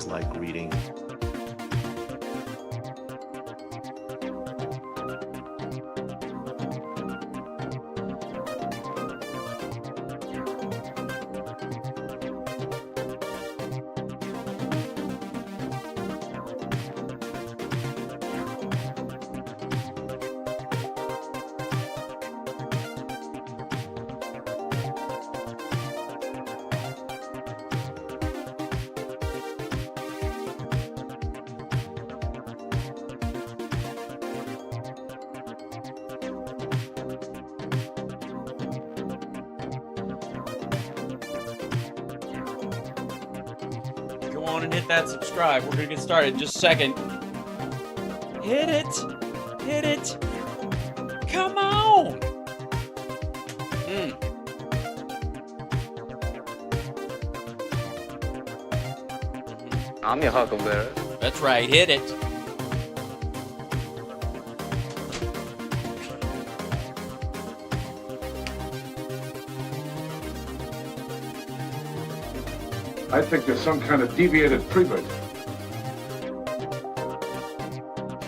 things like reading. Go on and hit that subscribe. We're going to get started in just a second. Hit it. Hit it. Come on. I'm your huckleberry. That's right. Hit it. I think there's some kind of deviated prevert.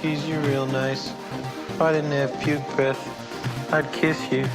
Geez, you're real nice. If I didn't have puke breath, I'd kiss you.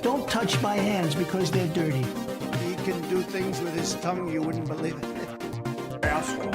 Don't touch my hands because they're dirty. He can do things with his tongue you wouldn't believe it. Asshole.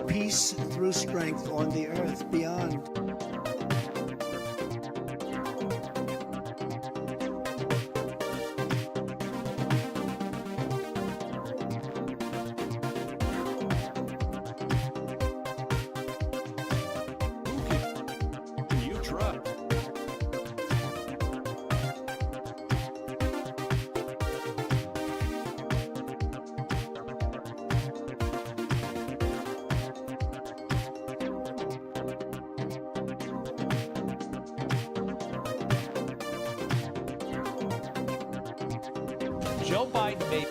Peace through strength on the earth beyond. You try. Joe Biden made.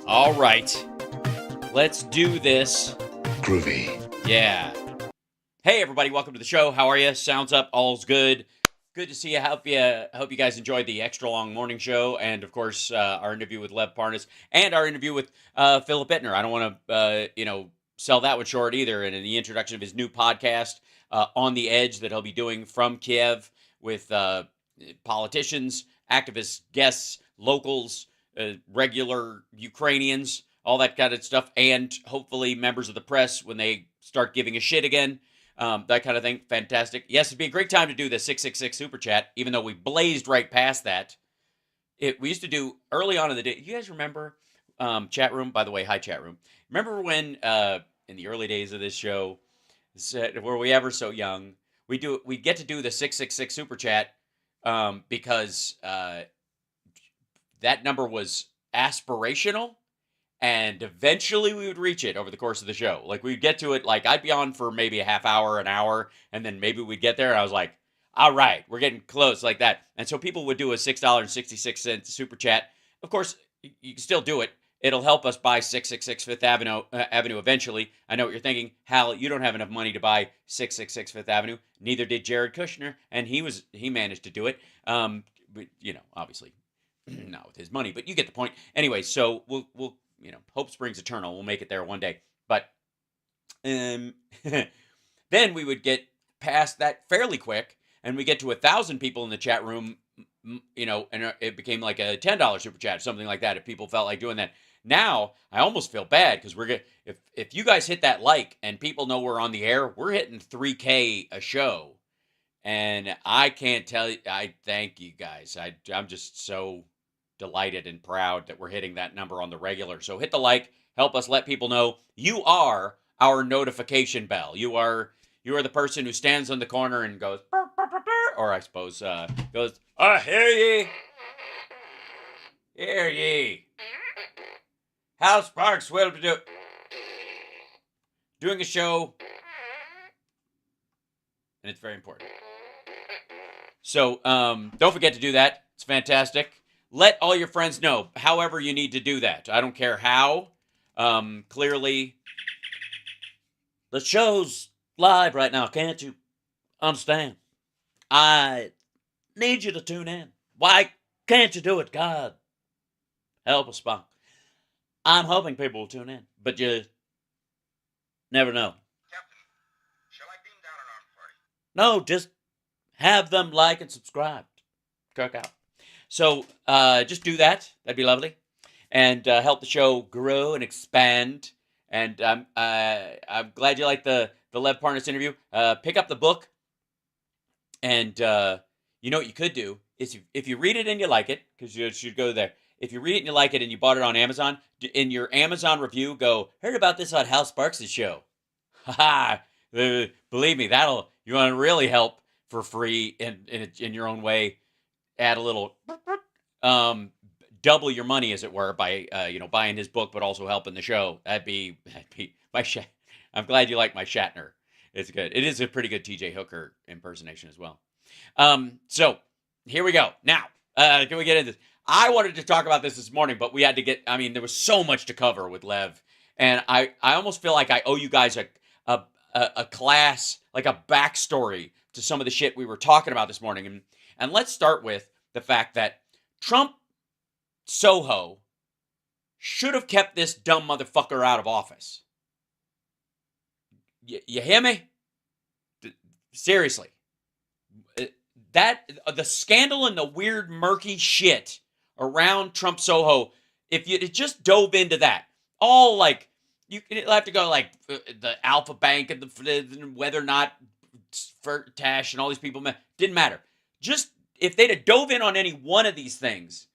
All right. Let's do this. Groovy. Yeah. Hey, everybody. Welcome to the show. How are you? Sounds up. All's good. Good to see you. Hope you guys enjoyed the extra long morning show. And, of course, our interview with Lev Parnas and our interview with Philip Bittner. I don't want to, sell that one short either. And in the introduction of his new podcast, On the Edge, that he'll be doing from Kiev with politicians, activists, guests, locals, regular Ukrainians, all that kind of stuff, and hopefully members of the press when they start giving a shit again. That kind of thing. Fantastic. Yes, it'd be a great time to do the 666 Super Chat, even though we blazed right past that. We used to do early on in the day. You guys remember chat room? By the way, hi, chat room. Remember when in the early days of this show, were we ever so young, we get to do the 666 Super Chat because that number was aspirational, and eventually we would reach it over the course of the show. Like, we'd get to it, like, I'd be on for maybe a half hour, an hour, and then maybe we'd get there, and I was like, all right, we're getting close, like that. And so people would do a $6.66 Super Chat. Of course, you can still do it. It'll help us buy 666 Fifth Avenue eventually. I know what you're thinking. Hal, you don't have enough money to buy 666 Fifth Avenue. Neither did Jared Kushner, and he managed to do it. But, obviously, not with his money, but you get the point. Anyway, so we'll hope springs eternal. We'll make it there one day. But then we would get past that fairly quick, and we get to 1,000 people in the chat room, and it became like a $10 super chat, something like that, if people felt like doing that. Now, I almost feel bad because if you guys hit that like and people know we're on the air, we're hitting 3K a show. And I can't tell you, I thank you guys. I'm just so delighted and proud that we're hitting that number on the regular. So hit the like, help us let people know you are our notification bell. You are the person who stands on the corner and goes, burr, burr, burr, burr, or I suppose goes, hear ye. Hear ye. Hal Sparks will be doing a show, and it's very important. So don't forget to do that. It's fantastic. Let all your friends know, however you need to do that. I don't care how. Clearly, the show's live right now. Can't you understand? I need you to tune in. Why can't you do it? God, help us, Spock. I'm hoping people will tune in, but you never know. Captain, shall I beam down an armed party? No, just have them like and subscribe. Kirk out. So just do that. That'd be lovely. And help the show grow and expand. And I'm glad you liked the Lev Parnas interview. Pick up the book. And you know what you could do is if you read it and you like it, because you should go there. If you read it and you like it and you bought it on Amazon, in your Amazon review, go, heard about this on Hal Sparks' show. Ha believe me, you want to really help for free in your own way. Add a little, double your money, as it were, by buying his book, but also helping the show. That'd be my I'm glad you like my Shatner. It's good. It is a pretty good T.J. Hooker impersonation as well. So here we go. Now, can we get into this? I wanted to talk about this morning, but we had to there was so much to cover with Lev, and I almost feel like I owe you guys a class, like a backstory to some of the shit we were talking about this morning. And let's start with the fact that Trump Soho should have kept this dumb motherfucker out of office. You hear me? Seriously. The scandal and the weird murky shit around Trump Soho, if you just dove into that, all like, you'll have to go like the Alpha Bank and whether or not Tash and all these people, didn't matter. Just, if they'd have dove in on any one of these things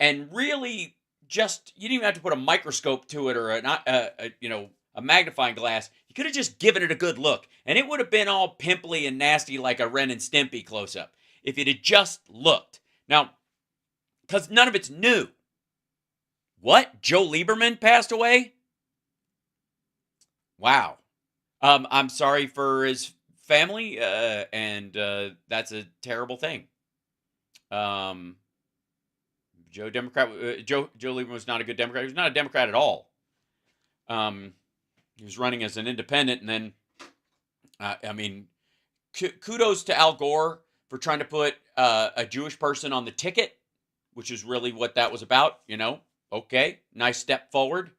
and really just, you didn't even have to put a microscope to it or a magnifying glass. You could have just given it a good look, and it would have been all pimply and nasty like a Ren and Stimpy close-up if it had just looked. Now, because none of it's new. What? Joe Lieberman passed away? Wow. I'm sorry for his family, and that's a terrible thing. Joe Lieberman was not a good Democrat. He was not a Democrat at all. He was running as an independent, and then, kudos to Al Gore for trying to put a Jewish person on the ticket, which is really what that was about, Okay, nice step forward.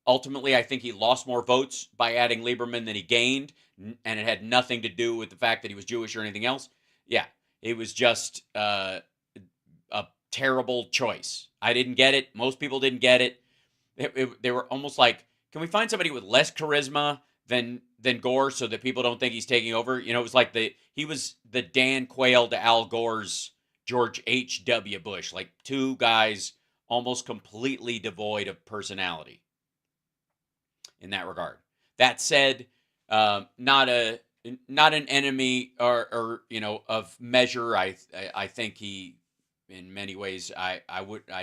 ultimately, I think he lost more votes by adding Lieberman than he gained, and it had nothing to do with the fact that he was Jewish or anything else. Yeah, it was just a terrible choice. I didn't get it. Most people didn't get it. They were almost like, can we find somebody with less charisma than Gore so that people don't think he's taking over? You know, it was like he was the Dan Quayle to Al Gore's George H.W. Bush, like two guys almost completely devoid of personality in that regard. That said, not an enemy or of measure. I think he, in many ways, I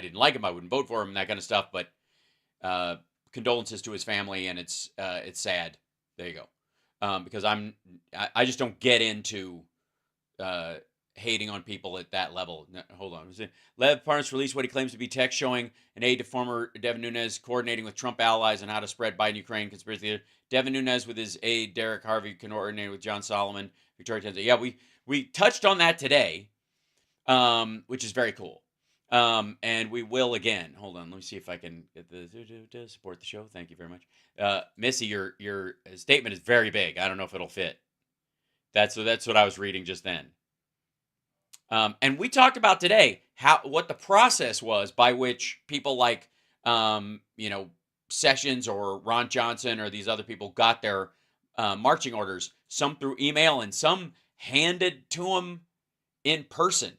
didn't like him. I wouldn't vote for him and that kind of stuff. But condolences to his family, and it's sad. There you go. Because I just don't get into hating on people at that level. No, hold on. Lev Parnas released what he claims to be text showing an aide to former Devin Nunes coordinating with Trump allies on how to spread Biden-Ukraine conspiracy theory. Devin Nunes with his aide Derek Harvey coordinating with John Solomon, Victoria Tenza. Yeah, we touched on that today, which is very cool. And we will again. Hold on, let me see if I can get the support the show. Thank you very much. Missy, your statement is very big. I don't know if it'll fit. That's what I was reading just then. And we talked about today what the process was by which people like Sessions or Ron Johnson or these other people got their marching orders. Some through email and some handed to them in person,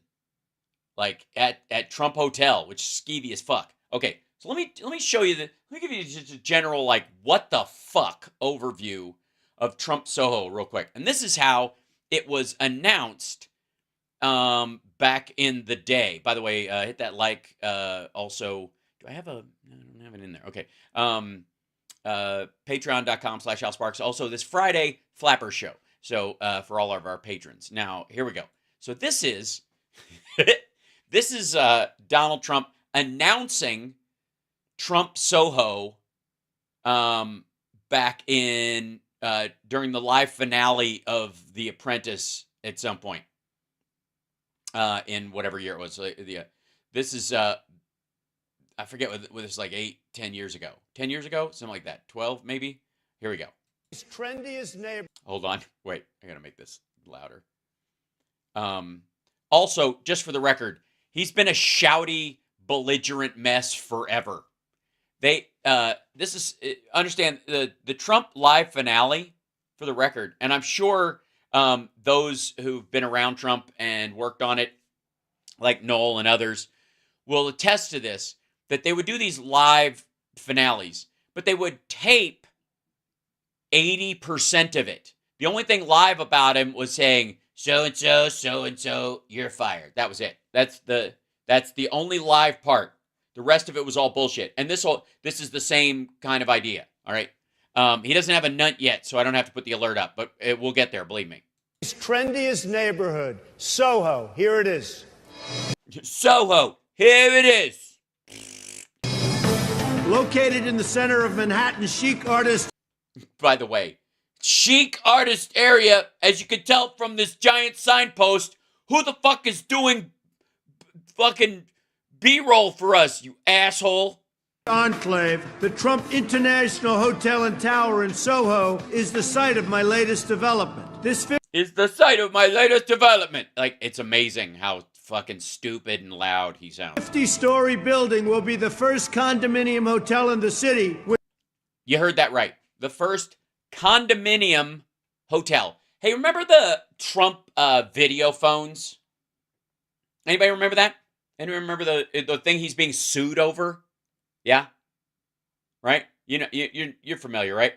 like at Trump Hotel, which is skeevy as fuck. Okay, so let me show you let me give you just a general like what the fuck overview of Trump Soho real quick. And this is how it was announced back in the day. By the way, hit that like. Also, do I have I don't have it in there. Okay. Patreon.com/Al Sparks. Also, this Friday, Flapper Show. So for all of our patrons. Now, here we go. So this is Donald Trump announcing Trump Soho back in during the live finale of The Apprentice at some point. In whatever year it was. This is, I forget what this is, like 10 years ago. 10 years ago? Something like that. 12, maybe? Here we go. His trendiest neighbor. Hold on. Wait, I gotta make this louder. Also, just for the record, he's been a shouty, belligerent mess forever. Understand, the Trump live finale, for the record, and I'm sure those who've been around Trump and worked on it, like Noel and others, will attest to this, that they would do these live finales, but they would tape 80% of it. The only thing live about him was saying, so-and-so, so-and-so, you're fired. That was it. That's the only live part. The rest of it was all bullshit. And this is the same kind of idea, all right? He doesn't have a nut yet, so I don't have to put the alert up, but we'll get there, believe me. His trendiest neighborhood, Soho. Here it is. Soho, here it is. Located in the center of Manhattan, chic artist. By the way, chic artist area, as you can tell from this giant signpost. Who the fuck is doing fucking B-roll for us, you asshole? Enclave, the Trump International Hotel and Tower in Soho is the site of my latest development. This is the site of my latest development. Like, it's amazing how fucking stupid and loud he sounds. 50-story building will be the first condominium hotel in the city. You heard that right. The first condominium hotel. Hey, remember the Trump video phones? Anybody remember that? Anybody remember the thing he's being sued over? Yeah, right. You know, you're familiar, right?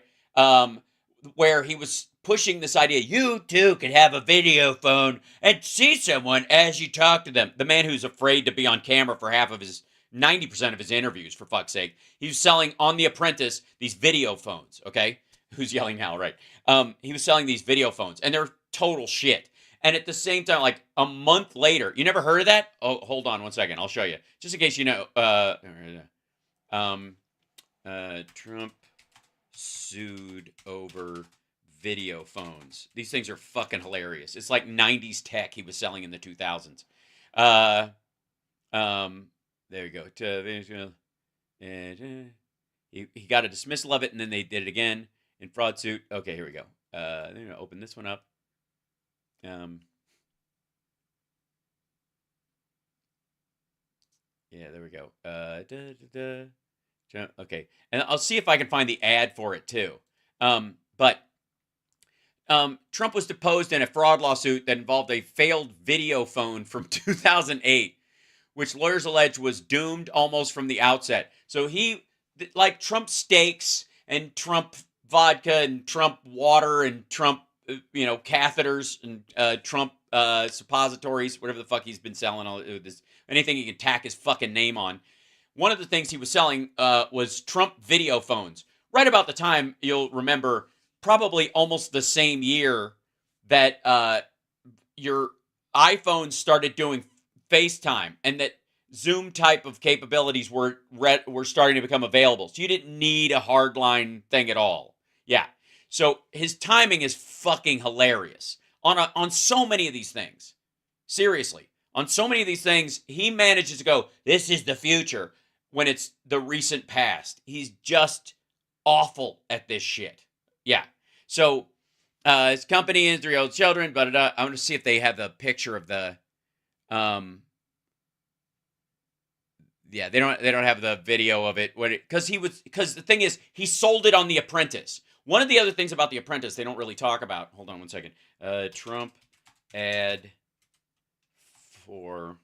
Where he was pushing this idea, you too could have a video phone and see someone as you talk to them. The man who's afraid to be on camera for 90% of his interviews, for fuck's sake. He was selling on The Apprentice these video phones. Okay, who's yelling now? Right. He was selling these video phones, and they're total shit. And at the same time, like a month later, you never heard of that? Oh, hold on 1 second. I'll show you, just in case you know. Trump sued over video phones. These things are fucking hilarious. It's like 90s tech he was selling in the 2000s. There you go. He got a dismissal of it, and then they did it again in fraud suit. Okay, here we go. I'm going to open this one up. Yeah, there we go. Okay, and I'll see if I can find the ad for it too. But Trump was deposed in a fraud lawsuit that involved a failed video phone from 2008, which lawyers allege was doomed almost from the outset. So he, like Trump steaks and Trump vodka and Trump water and Trump, catheters and Trump suppositories, whatever the fuck he's been selling, all this, anything he can tack his fucking name on. One of the things he was selling was Trump video phones. Right about the time, you'll remember, probably almost the same year that your iPhone started doing FaceTime and that Zoom type of capabilities were starting to become available. So you didn't need a hardline thing at all. Yeah. So his timing is fucking hilarious on so many of these things. Seriously. On so many of these things, he manages to go, this is the future, when it's the recent past. He's just awful at this shit. Yeah. So his company and 3-year-old children, but I want to see if they have the picture of the yeah, they don't have the video of it because the thing is he sold it on The Apprentice. One of the other things about The Apprentice they don't really talk about. Hold on one second. Trump ad for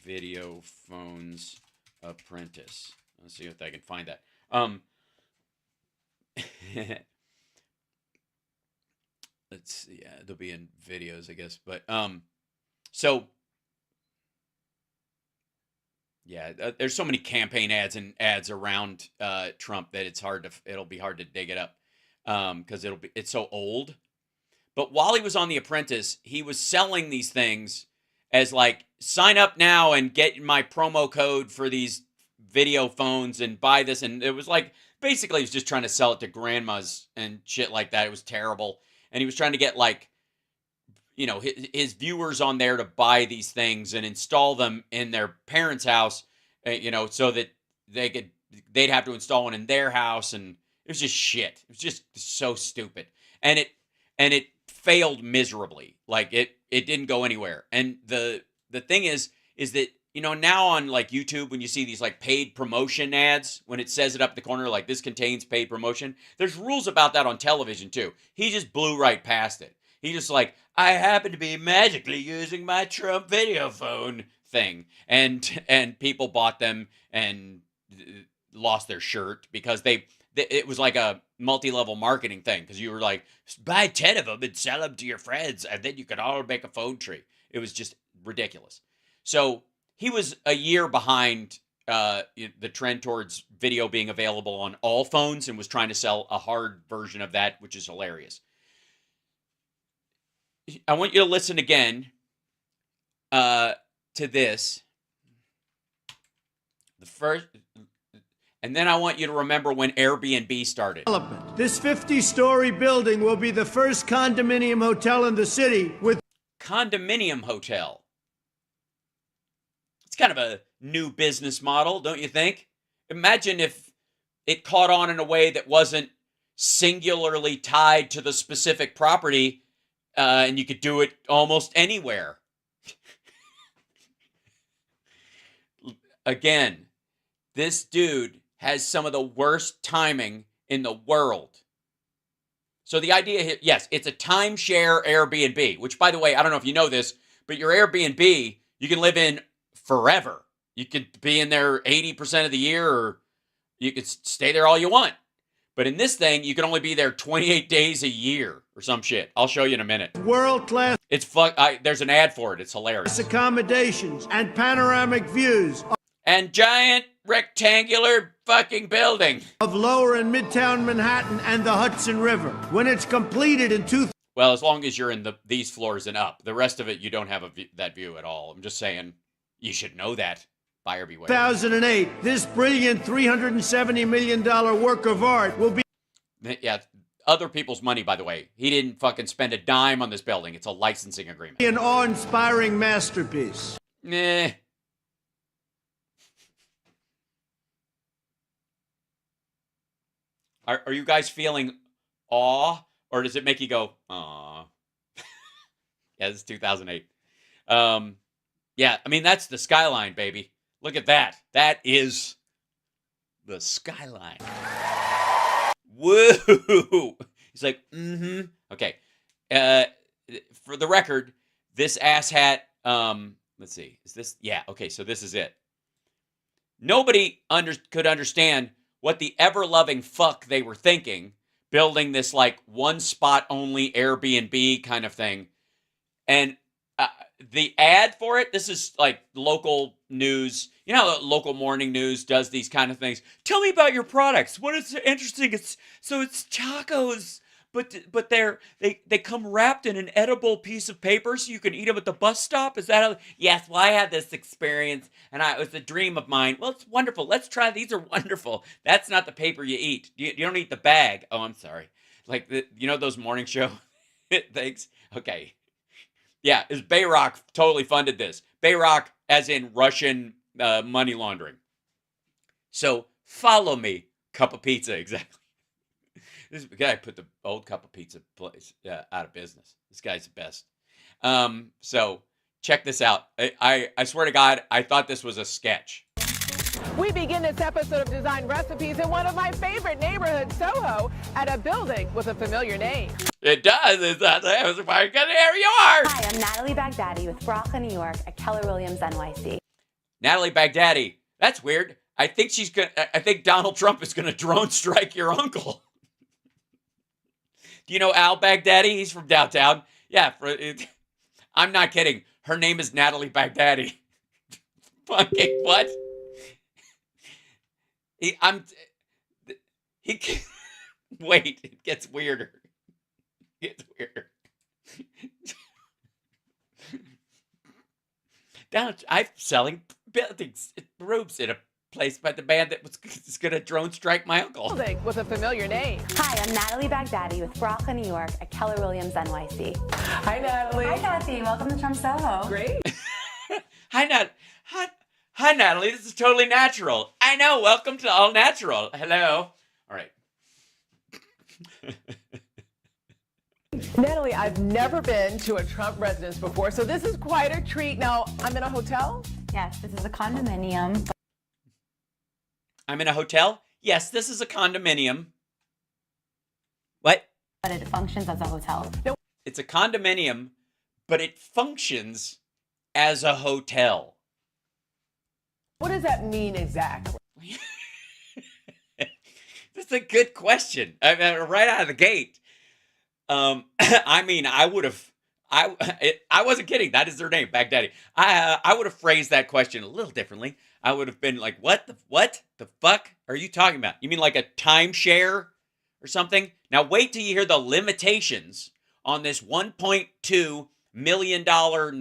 video phones Apprentice. Let's see if I can find that. Let's see. Yeah, they'll be in videos, I guess. But so yeah, there's so many campaign ads and ads around Trump that it'll be hard to dig it up because it's so old. But while he was on The Apprentice, he was selling these things as like, sign up now and get my promo code for these video phones and buy this. And it was like, basically he was just trying to sell it to grandmas and shit like that. It was terrible. And he was trying to get like, his viewers on there to buy these things and install them in their parents' house, so that they'd have to install one in their house. And it was just shit. It was just so stupid. And it failed miserably. Like it didn't go anywhere. And the thing is that, now on like YouTube, when you see these like paid promotion ads, when it says it up the corner, like this contains paid promotion, there's rules about that on television too. He just blew right past it. He just like, I happen to be magically using my Trump video phone thing. And people bought them and lost their shirt because it was like a multi-level marketing thing. Because you were like, buy 10 of them and sell them to your friends. And then you could all make a phone tree. It was just ridiculous. So he was a year behind the trend towards video being available on all phones and was trying to sell a hard version of that, which is hilarious. I want you to listen again to this. And then I want you to remember when Airbnb started. This 50-story building will be the first condominium hotel in the city with... Condominium hotel. It's kind of a new business model, don't you think? Imagine if it caught on in a way that wasn't singularly tied to the specific property, and you could do it almost anywhere. Again, this dude has some of the worst timing in the world. So the idea, yes, it's a timeshare Airbnb, which, by the way, I don't know if you know this, but your Airbnb, you can live in forever. You could be in there 80% of the year, or you could stay there all you want. But in this thing, you can only be there 28 days a year or some shit. I'll show you in a minute. World-class... There's an ad for it. It's hilarious. ...accommodations and panoramic views... and giant rectangular fucking building of Lower and Midtown Manhattan and the Hudson River. When it's completed in Well, as long as you're in these floors and up. The rest of it, you don't have that view at all. I'm just saying, you should know that. Buyer beware. 2008, this brilliant $370 million work of art will be... Yeah, other people's money, by the way. He didn't fucking spend a dime on this building. It's a licensing agreement. ...an awe-inspiring masterpiece. Nah. Are you guys feeling awe, or does it make you go, aw? Yeah, this is 2008. Yeah, I mean, that's the skyline, baby. Look at that. That is the skyline. Woo! He's like, mm-hmm. Okay. For the record, this asshat, let's see. Is this? Yeah, okay, so this is it. Nobody could understand what the ever-loving fuck they were thinking, building this, like, one-spot-only Airbnb kind of thing. And the ad for it, this is like local news. You know how local morning news does these kind of things? Tell me about your products. What is interesting? It's tacos, but they come wrapped in an edible piece of paper so you can eat them at the bus stop. Is that how? Yes, well, I had this experience and it was a dream of mine. Well, it's wonderful. Let's try. These are wonderful. That's not the paper you eat. You don't eat the bag. Oh, I'm sorry. Like those morning show things. Okay. Yeah, is Bayrock totally funded this. Bayrock as in Russian money laundering. So follow me, Cup of Pizza, exactly. This guy put the old Cup of Pizza place out of business. This guy's the best. So check this out. I swear to God, I thought this was a sketch. We begin this episode of Design Recipes in one of my favorite neighborhoods, Soho, at a building with a familiar name. It does. It's not there. Here you are. Hi, I'm Natalie Baghdadi with Brooklyn, New York at Keller Williams NYC. Natalie Baghdadi. That's weird. I think Donald Trump is gonna drone strike your uncle. Do you know Al Baghdadi? He's from downtown. Yeah, I'm not kidding. Her name is Natalie Baghdadi. Fucking what? Wait, it gets weirder. It gets weirder. I'm selling buildings, roofs in a place by the man that was going to drone strike my uncle. Building with a familiar name. Hi, I'm Natalie Baghdadi with Brooklyn, New York at Keller Williams NYC. Hi, Natalie. Hi, Kathy. Welcome to Trump Soho. Great. Hi, Natalie. This is totally natural. I know. Welcome to All Natural. Hello. All right. Natalie, I've never been to a Trump residence before, so this is quite a treat. Now, I'm in a hotel? Yes, this is a condominium. I'm in a hotel? Yes, this is a condominium. What? But it functions as a hotel. No. It's a condominium, but it functions as a hotel. What does that mean exactly? That's a good question. I mean, right out of the gate. I mean, I wasn't kidding. That is their name, Baghdadi. I would have phrased that question a little differently. I would have been like, what the fuck are you talking about? You mean like a timeshare or something? Now wait till you hear the limitations on this $1.2 million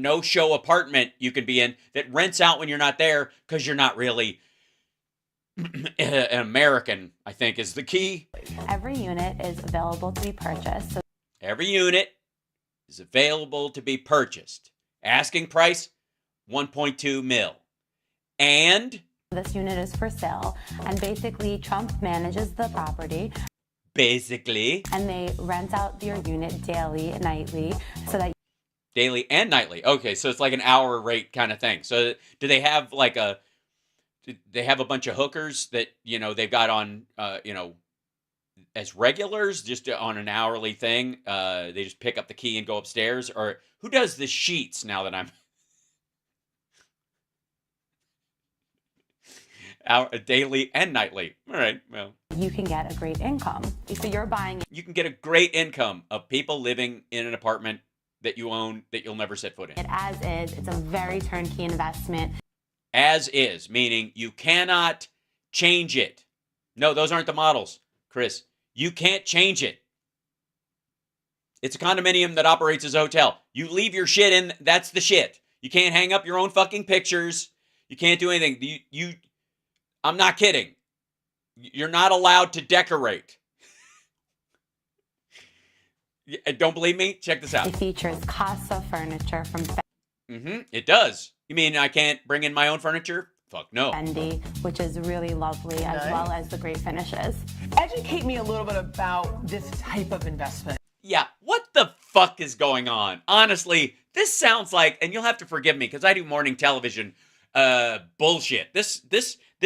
no-show apartment you can be in that rents out when you're not there because you're not really an American, I think is the key. Every unit is available to be purchased. So Every unit is available to be purchased. Asking price, 1.2 mil. And this unit is for sale, and basically Trump manages the property. Basically. And they rent out your unit daily, nightly, so that Daily and nightly. Okay, so it's like an hour rate kind of thing. So do they have like a bunch of hookers that, they've got on, as regulars, just on an hourly thing? They just pick up the key and go upstairs? Or who does the sheets now that I'm... daily and nightly. All right, well. you can get a great income. So you're buying... You can get a great income of people living in an apartment that you own that you'll never set foot in. it as is. It's a very turnkey investment. As is, meaning you cannot change it. No, those aren't the models, Chris. You can't change it. It's a condominium that operates as a hotel. You leave your shit in, that's the shit. You can't hang up your own fucking pictures. You can't do anything. I'm not kidding. You're not allowed to decorate. Don't believe me? Check this out. It features casa furniture from... It does. You mean I can't bring in my own furniture? Fuck no. bendy, which is really lovely, as well as the great finishes. Educate me a little bit about this type of investment. Yeah, what the fuck is going on? Honestly, this sounds like, and you'll have to forgive me because I do morning television bullshit. This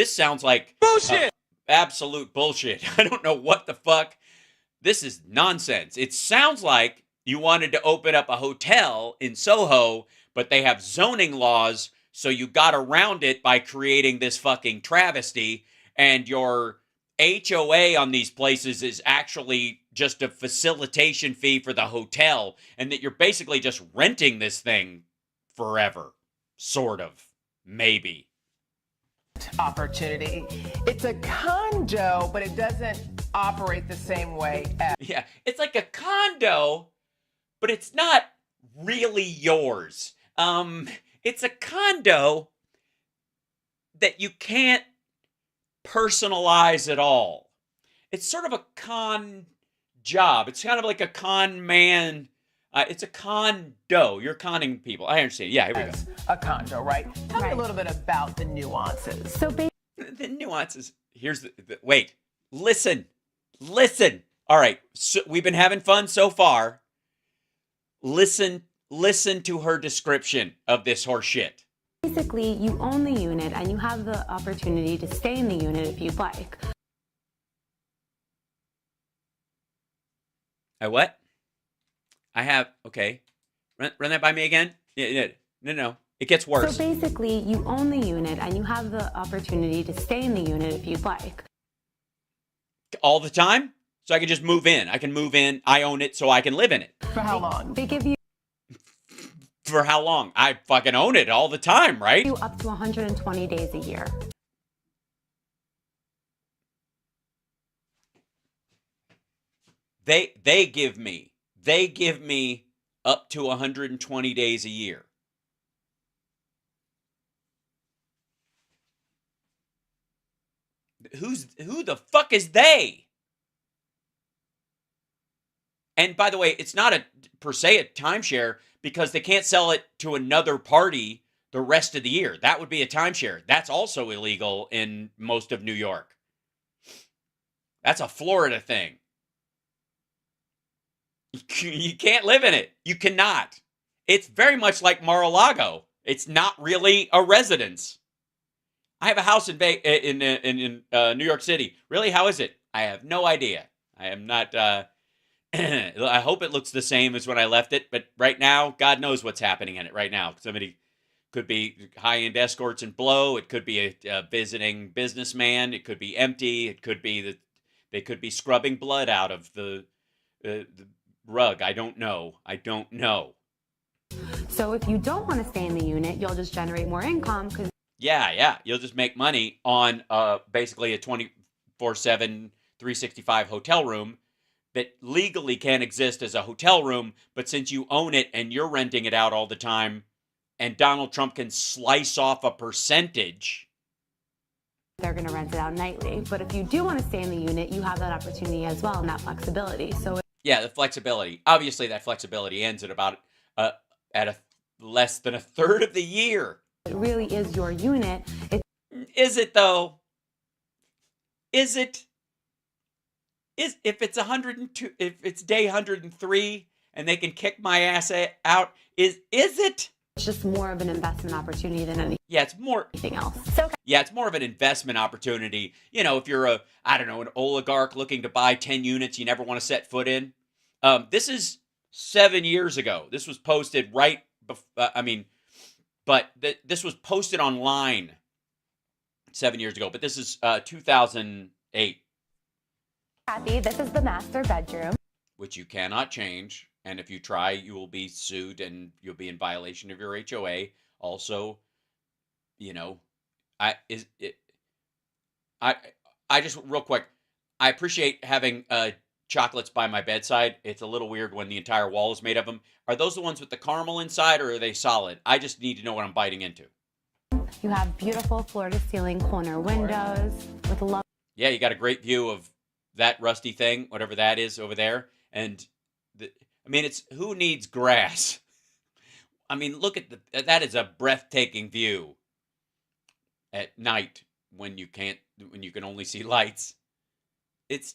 sounds like bullshit. Absolute bullshit. I don't know what the fuck. This is nonsense. It sounds like you wanted to open up a hotel in Soho, but they have zoning laws, so you got around it by creating this fucking travesty, and your HOA on these places is actually just a facilitation fee for the hotel, and that you're basically just renting this thing forever. Sort of. Maybe. Opportunity. It's a condo, but it doesn't operate the same way as... Yeah, it's like a condo, but it's not really yours. It's a condo that you can't personalize at all. It's sort of a con job. It's kind of like a con man. It's a condo. You're conning people. I understand. Yeah, here we go. A condo, right? Tell me a little bit about the nuances. So The nuances. Here's the wait. Listen. All right. So we've been having fun so far. Listen to her description of this horse shit. basically, you own the unit and you have the opportunity to stay in the unit if you'd like. What? I have, okay. Run that by me again? Yeah, no. It gets worse. So basically, you own the unit and you have the opportunity to stay in the unit if you'd like. All the time? So I can just move in. I can move in. I own it so I can live in it. For how long? They give you For how long? I fucking own it all the time, right? up to 120 days a year. They give me up to 120 days a year. Who the fuck is they? And by the way, it's not per se a timeshare because they can't sell it to another party the rest of the year. That would be a timeshare. That's also illegal in most of New York. That's a Florida thing. You can't live in it. You cannot. It's very much like Mar-a-Lago. It's not really a residence. I have a house in New York City. Really, how is it? I have no idea. I am not. I hope it looks the same as when I left it, but right now, God knows what's happening in it right now. Somebody could be high-end escorts and blow. It could be a visiting businessman. It could be empty. It could be that they could be scrubbing blood out of the rug. I don't know. So if you don't want to stay in the unit, you'll just generate more income because Yeah. You'll just make money on basically a 24/7, 365 hotel room that legally can't exist as a hotel room, but since you own it and you're renting it out all the time, and Donald Trump can slice off a percentage, they're going to rent it out nightly. But if you do want to stay in the unit, you have that opportunity as well and that flexibility. So yeah, the flexibility. Obviously, that flexibility ends at about less than a third of the year. it really is your unit. Is it though? Is it? If it's 102, if it's day 103, and they can kick my ass out, is it? It's just more of an investment opportunity than anything Yeah, it's more. else. So Yeah, it's more of an investment opportunity. You know, if you're an oligarch looking to buy 10 units you never want to set foot in. This is 7 years ago. This was posted right before, this was posted online 7 years ago, but this is 2008. Kathy, this is the master bedroom. Which you cannot change. And if you try, you will be sued and you'll be in violation of your HOA. Also, you know, I just real quick, I appreciate having chocolates by my bedside. It's a little weird when the entire wall is made of them. Are those the ones with the caramel inside, or are they solid? I just need to know what I'm biting into. You have beautiful floor-to-ceiling corner windows with love. Yeah, you got a great view of that rusty thing, whatever that is over there. And it's who needs grass? I mean, look at that is a breathtaking view. at night when you can only see lights. It's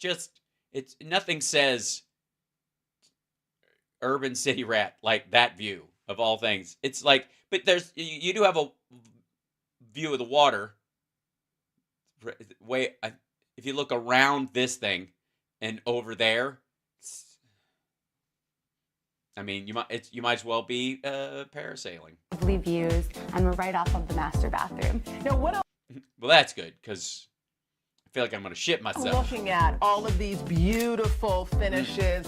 nothing says urban city rat like that view of all things. It's like, but you do have a view of the water. If you look around this thing and over there, I mean, you might as well be parasailing. Lovely views, and we're right off of the master bathroom. Now, what else? Well, that's good, because I feel like I'm going to shit myself. Looking at all of these beautiful finishes,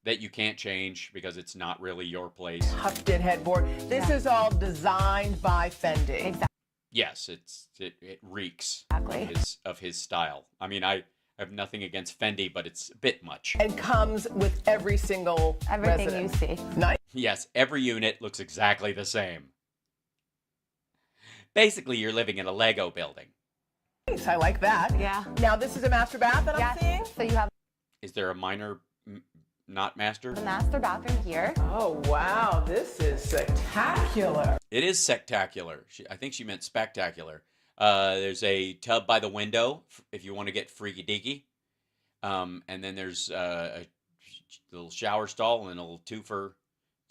that you can't change because it's not really your place. tufted headboard. This is all designed by Fendi. Exactly. Yes, it reeks Exactly. of his style. I mean, I have nothing against Fendi, but it's a bit much. And comes with every single Everything resident. you see. Nice. Yes, every unit looks exactly the same. Basically, you're living in a Lego building. I like that. Yeah. Now, this is a master bath that I'm seeing? So you have Is there a minor not master? the master bathroom here. Oh, wow. This is spectacular. It is spectacular. I think she meant spectacular. There's a tub by the window if you want to get freaky deaky. And then there's a little shower stall and a little twofer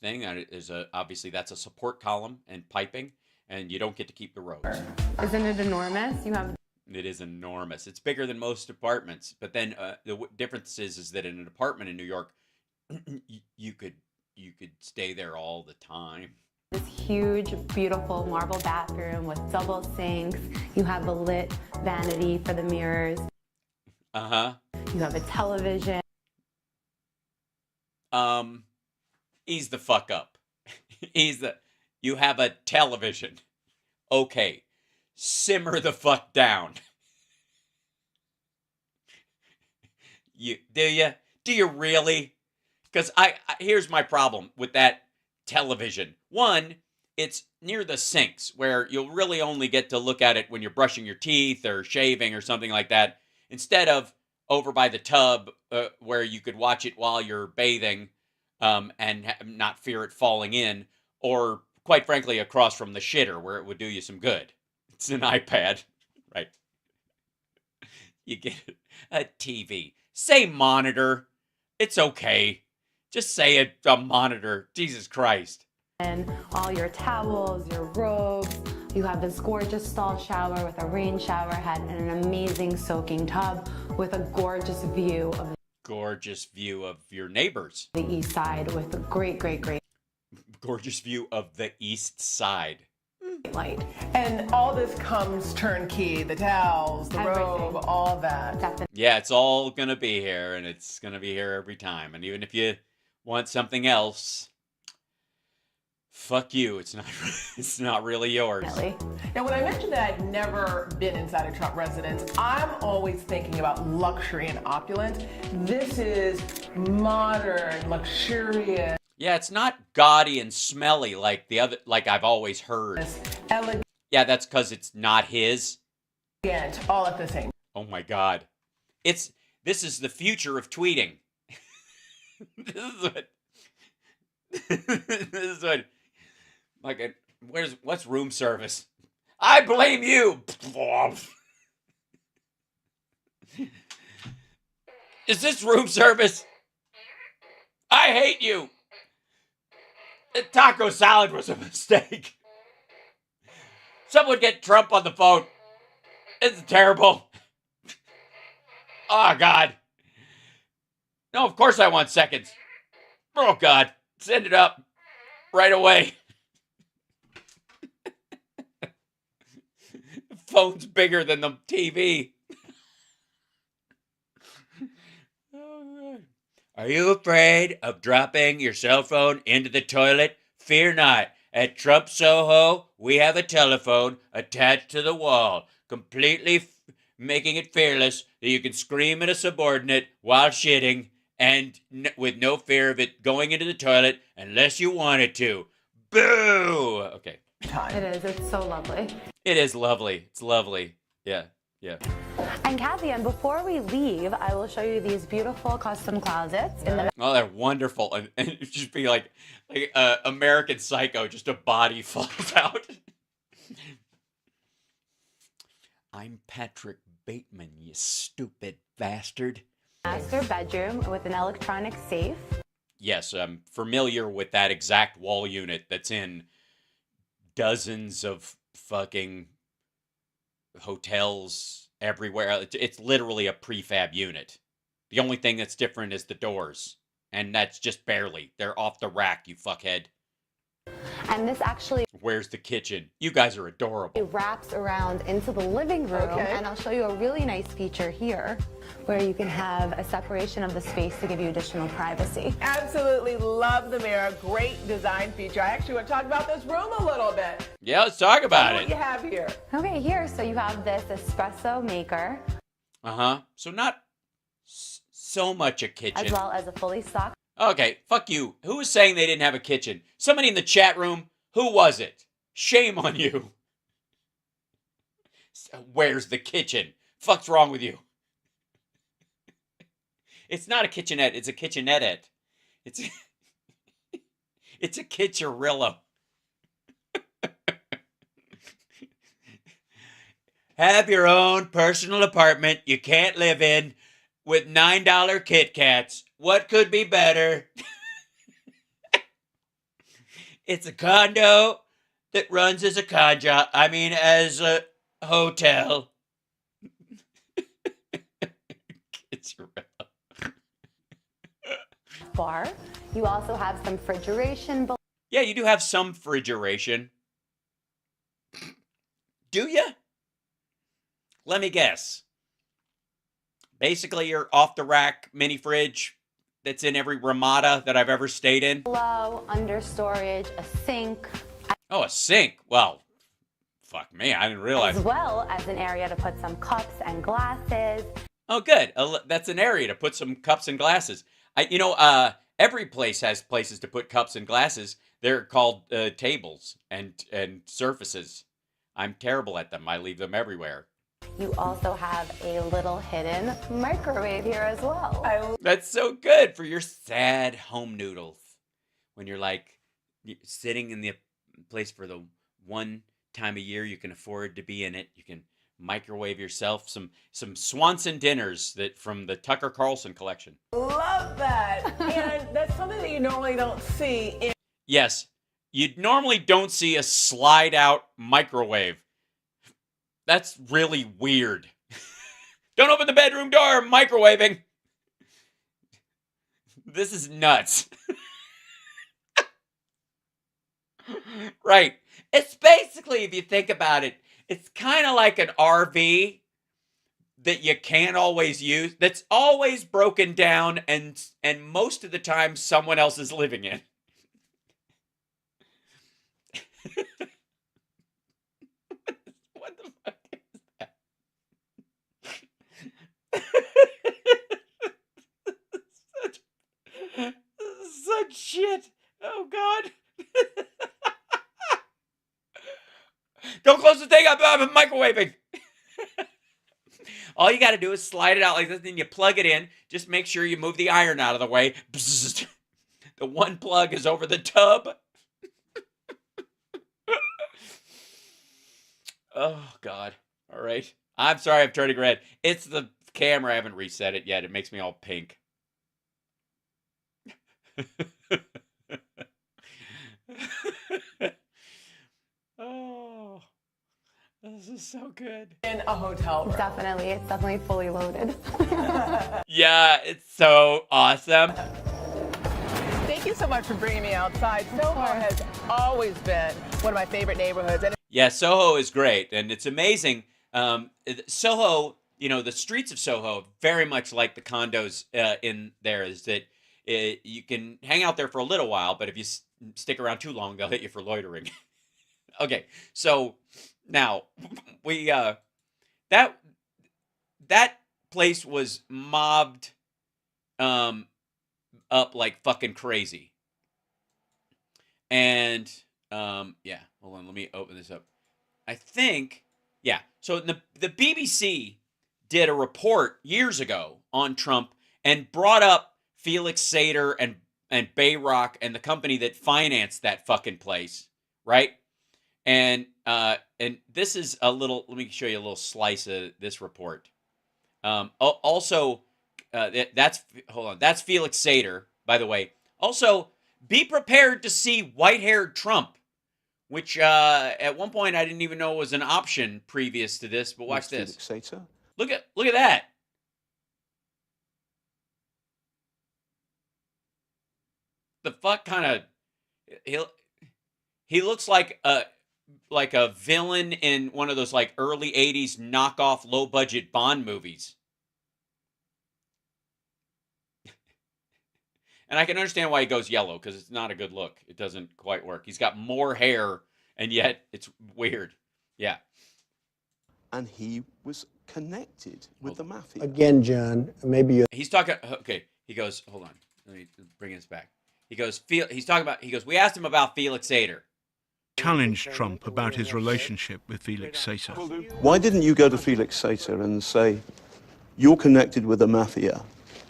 thing. Obviously that's a support column and piping, and you don't get to keep the rows. Isn't it enormous? You have. It is enormous. It's bigger than most apartments. But then the difference is that in an apartment in New York, you could stay there all the time. This huge, beautiful marble bathroom with double sinks. You have a lit vanity for the mirrors. Uh-huh. You have a television. Ease the fuck up. You have a television. Okay. Simmer the fuck down. Do you really? Because here's my problem with that television. One, it's near the sinks where you'll really only get to look at it when you're brushing your teeth or shaving or something like that, instead of over by the tub where you could watch it while you're bathing and not fear it falling in, or quite frankly across from the shitter where it would do you some good. It's an iPad, right? You get a TV. Say monitor. It's okay. Just say a monitor. Jesus Christ. And all your towels, your robes. You have this gorgeous stall shower with a rain shower head and an amazing soaking tub with a gorgeous view of your neighbors. the east side with a great Gorgeous view of the east side. light. And all this comes turnkey, the towels, the Everything. robe, all that. Definitely. Yeah, it's all going to be here, and it's going to be here every time. And even if you want something else, fuck you. It's not really yours. Now, when I mentioned that I'd never been inside a Trump residence, I'm always thinking about luxury and opulence. This is modern, luxurious. Yeah, it's not gaudy and smelly like I've always heard. Elegant, Yeah, that's because it's not his. all at the same. Oh my God. This is the future of tweeting. This is what what's room service? I blame you. Is this room service? I hate you. The taco salad was a mistake. Someone get Trump on the phone. It's terrible. Oh, God. No, of course I want seconds. Oh, God. Send it up right away. The phone's bigger than the TV. Oh, God. Are you afraid of dropping your cell phone into the toilet? Fear not. At Trump Soho, we have a telephone attached to the wall, completely making it fearless that you can scream at a subordinate while shitting and with no fear of it going into the toilet unless you want it to. Boo! Okay. It is. It's so lovely. It is lovely. It's lovely. Yeah. Yeah. And Kathy, and before we leave, I will show you these beautiful custom closets in the Oh, they're wonderful. And it'd just be like American Psycho, just a body falls out. I'm Patrick Bateman, you stupid bastard. Master bedroom with an electronic safe. Yes, I'm familiar with that exact wall unit that's in dozens of fucking hotels everywhere. It's literally a prefab unit. The only thing that's different is the doors. And that's just barely. They're off the rack, you fuckhead. And this actually Where's the kitchen? You guys are adorable. wraps around into the living room. Okay. And I'll show you a really nice feature here where you can have a separation of the space to give you additional privacy. Absolutely love the mirror. Great design feature. I actually want to talk about this room a little bit. Yeah, let's talk about What it. do you have here? Okay, here, so you have this espresso maker, So not so much a kitchen. as well as a fully stocked Okay, fuck you. Who was saying they didn't have a kitchen? Somebody in the chat room. Who was it? Shame on you. Where's the kitchen? Fuck's wrong with you? It's not a kitchenette. It's a kitchenette. It's it's a kitcherillo. Have your own personal apartment you can't live in with $9 Kit Kats. What could be better? It's a condo that runs as a as a hotel. bar. You also have some refrigeration. Yeah, you do have some refrigeration. Do you? Let me guess. Basically, your off-the-rack mini fridge that's in every Ramada that I've ever stayed in. Below, under storage, a sink, Oh, a sink. Well, fuck me. I didn't realize. as well as an area to put some cups and glasses. Oh, good. That's an area to put some cups and glasses. Every place has places to put cups and glasses. They're called tables and surfaces. I'm terrible at them. I leave them everywhere. You also have a little hidden microwave here as well. That's so good for your sad home noodles. When you're like sitting in the place for the one time a year you can afford to be in it, you can microwave yourself some Swanson dinners that from the Tucker Carlson collection. Love that. And that's something that you normally don't see in Yes, you normally don't see a slide out microwave. That's really weird. Don't open the bedroom door, I'm microwaving. This is nuts. Right. It's basically, if you think about it, it's kind of like an RV that you can't always use, that's always broken down and most of the time someone else is living in. What the fuck is that? Such shit. Oh, God. Don't close the thing up. I'm microwaving. All you got to do is slide it out like this, then you plug it in. Just make sure you move the iron out of the way. Bzzzt. The one plug is over the tub. Oh, God. All right. I'm sorry I'm turning red. It's the camera. I haven't reset it yet. It makes me all pink. Oh, this is so good. a hotel room. Definitely, it's definitely fully loaded. Yeah, it's so awesome. Thank you so much for bringing me outside. Soho has always been one of my favorite neighborhoods. And Yeah, Soho is great, and it's amazing. Soho, the streets of Soho, very much like the condos in there, is that you can hang out there for a little while, but if you stick around too long, they'll hit you for loitering. Okay, so now we that place was mobbed up like fucking crazy, and yeah, hold on, let me open this up. I think, yeah. So the BBC did a report years ago on Trump and brought up Felix Sater and Bayrock and the company that financed that fucking place, right? And and this is a little. Let me show you a little slice of this report. Also, that's hold on. That's Felix Sater, by the way. Also, be prepared to see white-haired Trump, which at one point I didn't even know was an option previous to this. But watch this. Felix Sater. Look at that. The fuck kind of he looks like a villain in one of those like early 80s knockoff low budget Bond movies. And I can understand why he goes yellow, because it's not a good look. It doesn't quite work. He's got more hair, and yet it's weird. Yeah. And he was connected with the mafia. Again, John, maybe you're... He's talking, okay, he goes, hold on, let me bring this back. He goes, we asked him about Felix Sater. Challenged Trump about his relationship with Felix Sater. Why didn't you go to Felix Sater and say, you're connected with the mafia,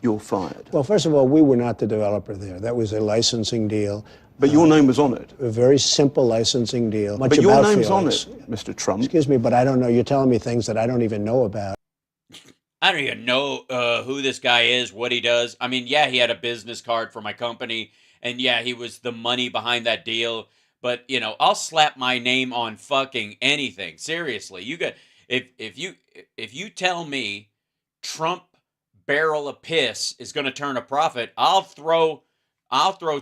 you're fired? Well, first of all, we were not the developer there. That was a licensing deal. But your name was on it. A very simple licensing deal. But your name's on it, Mr. Trump. Excuse me, but I don't know. You're telling me things that I don't even know about. I don't even know who this guy is, what he does. I mean, yeah, he had a business card for my company, and yeah, he was the money behind that deal. But, you know, I'll slap my name on fucking anything. Seriously, you got if you tell me Trump barrel of piss is going to turn a profit, I'll throw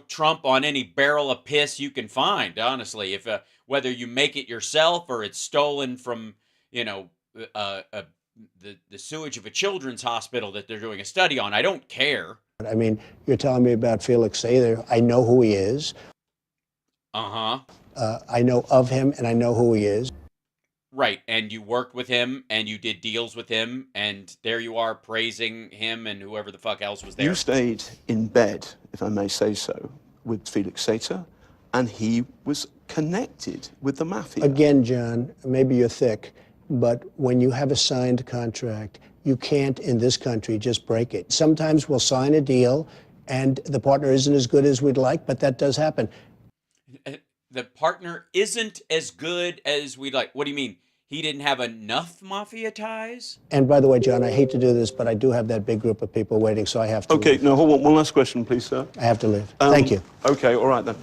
Trump on any barrel of piss you can find. Honestly, if whether you make it yourself or it's stolen from, you know, the sewage of a children's hospital that they're doing a study on, I don't care. I mean, you're telling me about Felix Sater. I know who he is. I know of him, and I know who he is. Right, and you worked with him, and you did deals with him, and there you are praising him and whoever the fuck else was there. You stayed in bed, if I may say so, with Felix Sater, and he was connected with the mafia. Again, John, maybe you're thick, but when you have a signed contract, you can't, in this country, just break it. Sometimes we'll sign a deal, and the partner isn't as good as we'd like, but that does happen. The partner isn't as good as we'd like. What do you mean? He didn't have enough mafia ties? And by the way, John, I hate to do this, but I do have that big group of people waiting, so I have to leave. No, hold on. One last question, please, sir. I have to leave. Thank you. Okay, all right then.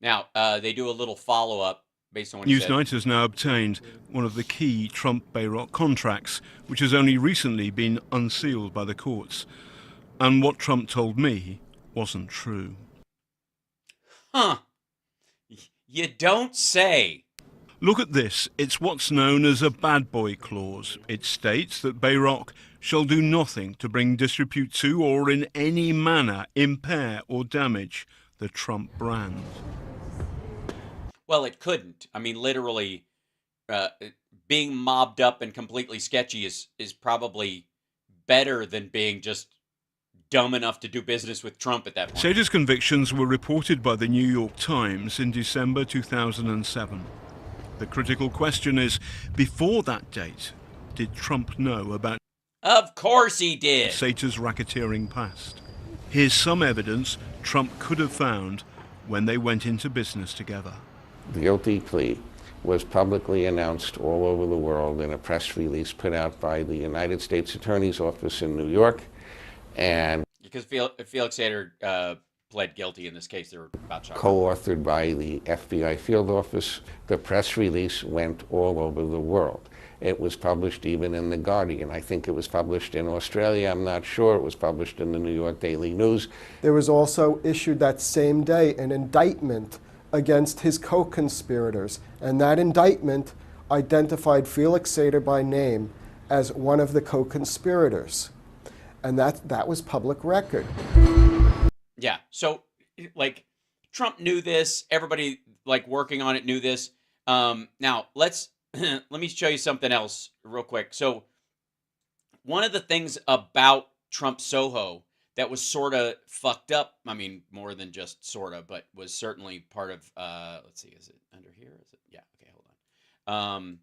Now, they do a little follow-up based on what he said. Newsnight has now obtained one of the key Trump-Bayrock contracts, which has only recently been unsealed by the courts. And what Trump told me wasn't true. Huh. You don't say. Look at this. It's what's known as a bad boy clause. It states that Bayrock shall do nothing to bring disrepute to or in any manner impair or damage the Trump brand. Well, it couldn't. I mean, literally, being mobbed up and completely sketchy is probably better than being just dumb enough to do business with Trump at that point. Sater's convictions were reported by the New York Times in December 2007. The critical question is, before that date, did Trump know about... Of course he did. Sater's racketeering past? Here's some evidence Trump could have found when they went into business together. The guilty plea was publicly announced all over the world in a press release put out by the United States Attorney's Office in New York. And because Felix Sater pled guilty in this case, they were about to co-authored by the FBI field office. The press release went all over the world. It was published even in The Guardian. I think it was published in Australia. I'm not sure. It was published in the New York Daily News. There was also issued that same day an indictment against his co-conspirators, and that indictment identified Felix Sater by name as one of the co-conspirators. And that was public record. Yeah, so, like, Trump knew this. Everybody, like, working on it knew this. Now, let me show you something else real quick. So, one of the things about Trump Soho that was sort of fucked up, I mean, more than just sort of, but was certainly part of, let's see, is it under here? Is it? Yeah, okay, hold on.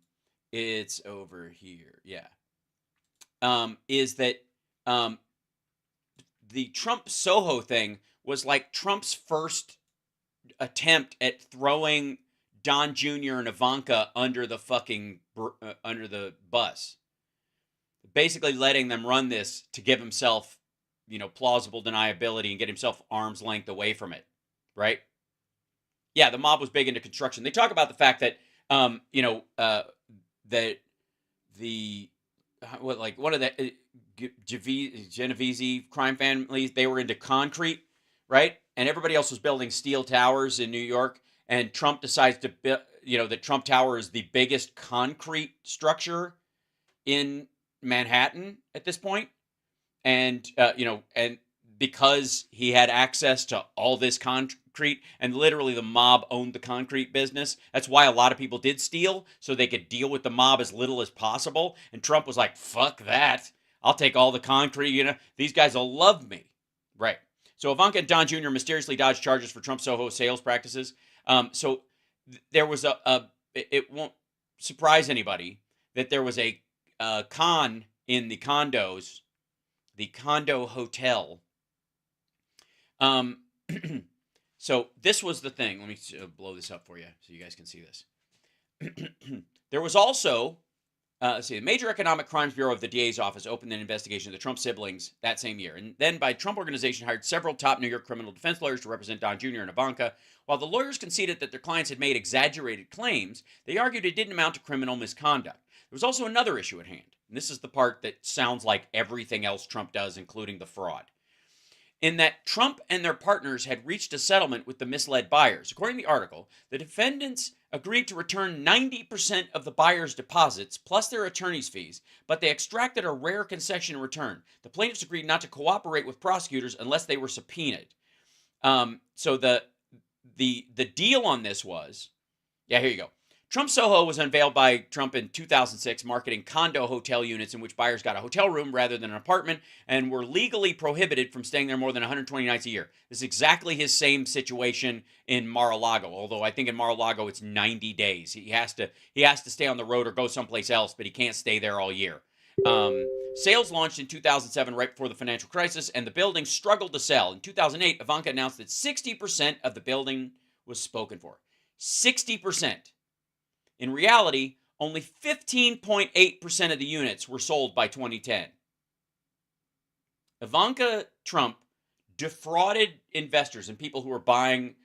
It's over here, yeah. Is that... the Trump Soho thing was like Trump's first attempt at throwing Don Jr. and Ivanka under the fucking under the bus, basically letting them run this to give himself, plausible deniability and get himself arm's length away from it, right? Yeah, the mob was big into construction. They talk about the fact that, that the one of the Genovese crime families, they were into concrete, right? And everybody else was building steel towers in New York. And Trump decides to build, that Trump Tower is the biggest concrete structure in Manhattan at this point. And, and because he had access to all this concrete, and literally the mob owned the concrete business, that's why a lot of people did steal, so they could deal with the mob as little as possible. And Trump was like, fuck that. I'll take all the concrete, these guys will love me. Right. So Ivanka and Don Jr. mysteriously dodged charges for Trump Soho sales practices. So there was it won't surprise anybody that there was a con in the condos, the condo hotel. So this was the thing. Let me blow this up for you so you guys can see this. There was also, the Major Economic Crimes Bureau of the DA's office opened an investigation of the Trump siblings that same year. And then by Trump Organization hired several top New York criminal defense lawyers to represent Don Jr. and Ivanka. While the lawyers conceded that their clients had made exaggerated claims, they argued it didn't amount to criminal misconduct. There was also another issue at hand. And this is the part that sounds like everything else Trump does, including the fraud. In that Trump and their partners had reached a settlement with the misled buyers. According to the article, the defendants agreed to return 90% of the buyers' deposits plus their attorney's fees, but they extracted a rare concession in return. The plaintiffs agreed not to cooperate with prosecutors unless they were subpoenaed. So the deal on this was, here you go. Trump Soho was unveiled by Trump in 2006, marketing condo hotel units in which buyers got a hotel room rather than an apartment and were legally prohibited from staying there more than 120 nights a year. This is exactly his same situation in Mar-a-Lago, although I think in Mar-a-Lago it's 90 days. He has to stay on the road or go someplace else, but he can't stay there all year. Sales launched in 2007, right before the financial crisis, and the building struggled to sell. In 2008, Ivanka announced that 60% of the building was spoken for. 60%. In reality, only 15.8% of the units were sold by 2010. Ivanka Trump defrauded investors and people who were buying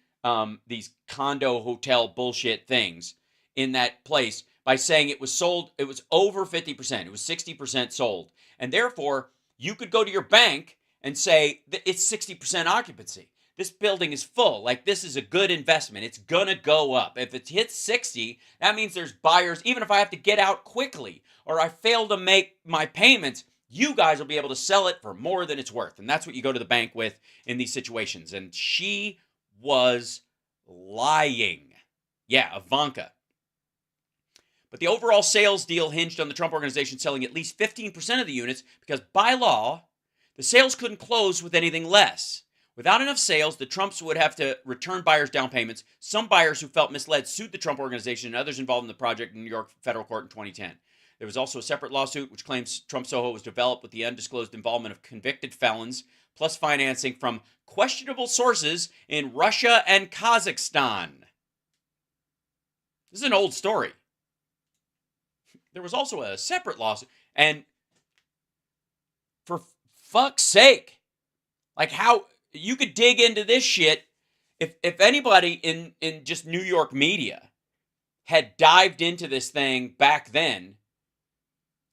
these condo hotel bullshit things in that place by saying it was sold, it was over 50%, it was 60% sold. And therefore, you could go to your bank and say that it's 60% occupancy. This building is full. Like, this is a good investment. It's going to go up. If it hits 60, that means there's buyers. Even if I have to get out quickly or I fail to make my payments, you guys will be able to sell it for more than it's worth. And that's what you go to the bank with in these situations. And she was lying. Yeah, Ivanka. But the overall sales deal hinged on the Trump Organization selling at least 15% of the units because by law, the sales couldn't close with anything less. Without enough sales, the Trumps would have to return buyers' down payments. Some buyers who felt misled sued the Trump Organization and others involved in the project in New York federal court in 2010. There was also a separate lawsuit which claims Trump Soho was developed with the undisclosed involvement of convicted felons, plus financing from questionable sources in Russia and Kazakhstan. This is an old story. There was also a separate lawsuit. And for fuck's sake, like how... You could dig into this shit if anybody in just New York media had dived into this thing back then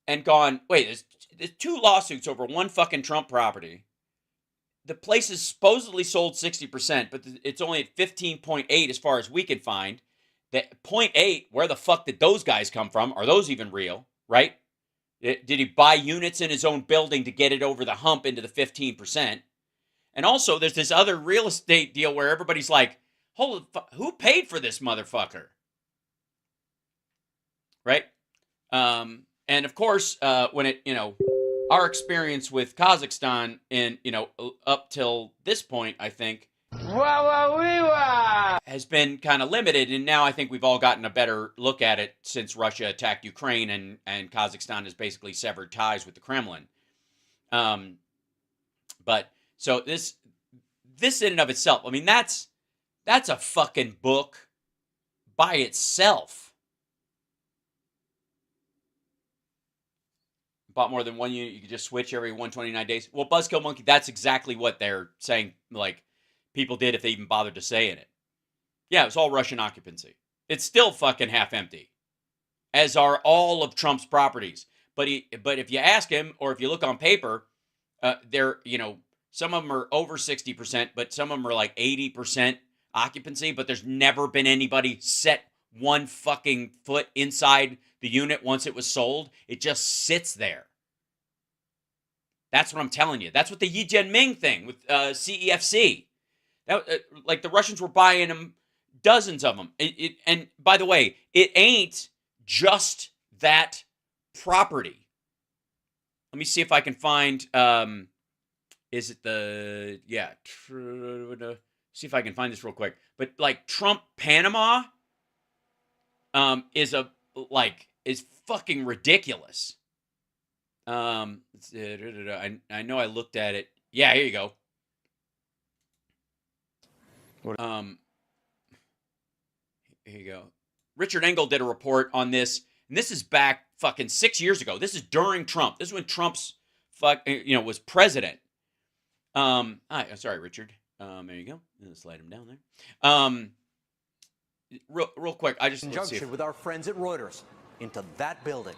and gone, wait, there's two lawsuits over one fucking Trump property. The place is supposedly sold 60%, but it's only at 15.8 as far as we can find. That 0.8, where the fuck did those guys come from? Are those even real, right? Did he buy units in his own building to get it over the hump into the 15%? And also, there's this other real estate deal where everybody's like, holy fuck, who paid for this motherfucker? Right? And of course, when it, our experience with Kazakhstan in, up till this point, I think, has been kind of limited. And now I think we've all gotten a better look at it since Russia attacked Ukraine and Kazakhstan has basically severed ties with the Kremlin. So this in and of itself, I mean, that's a fucking book by itself. Bought more than one unit, you could just switch every 129 days. Well, Buzzkill Monkey, that's exactly what they're saying, like, people did if they even bothered to say in it. Yeah, it was all Russian occupancy. It's still fucking half empty, as are all of Trump's properties. But if you ask him, or if you look on paper, they're, some of them are over 60%, but some of them are like 80% occupancy, but there's never been anybody set one fucking foot inside the unit once it was sold. It just sits there. That's what I'm telling you. That's what the Yi Jianming thing with CEFC. That, like the Russians were buying them, dozens of them. And by the way, it ain't just that property. Let me see if I can find, is it the, yeah, see if I can find this real quick. But like Trump Panama is fucking ridiculous. I know I looked at it. Yeah, here you go. Here you go. Richard Engel did a report on this, and this is back fucking 6 years ago. This is during Trump. This is when Trump's was president. Sorry, Richard. There you go. Slide him down there. Real quick, I just conjunction with our friends at Reuters into that building.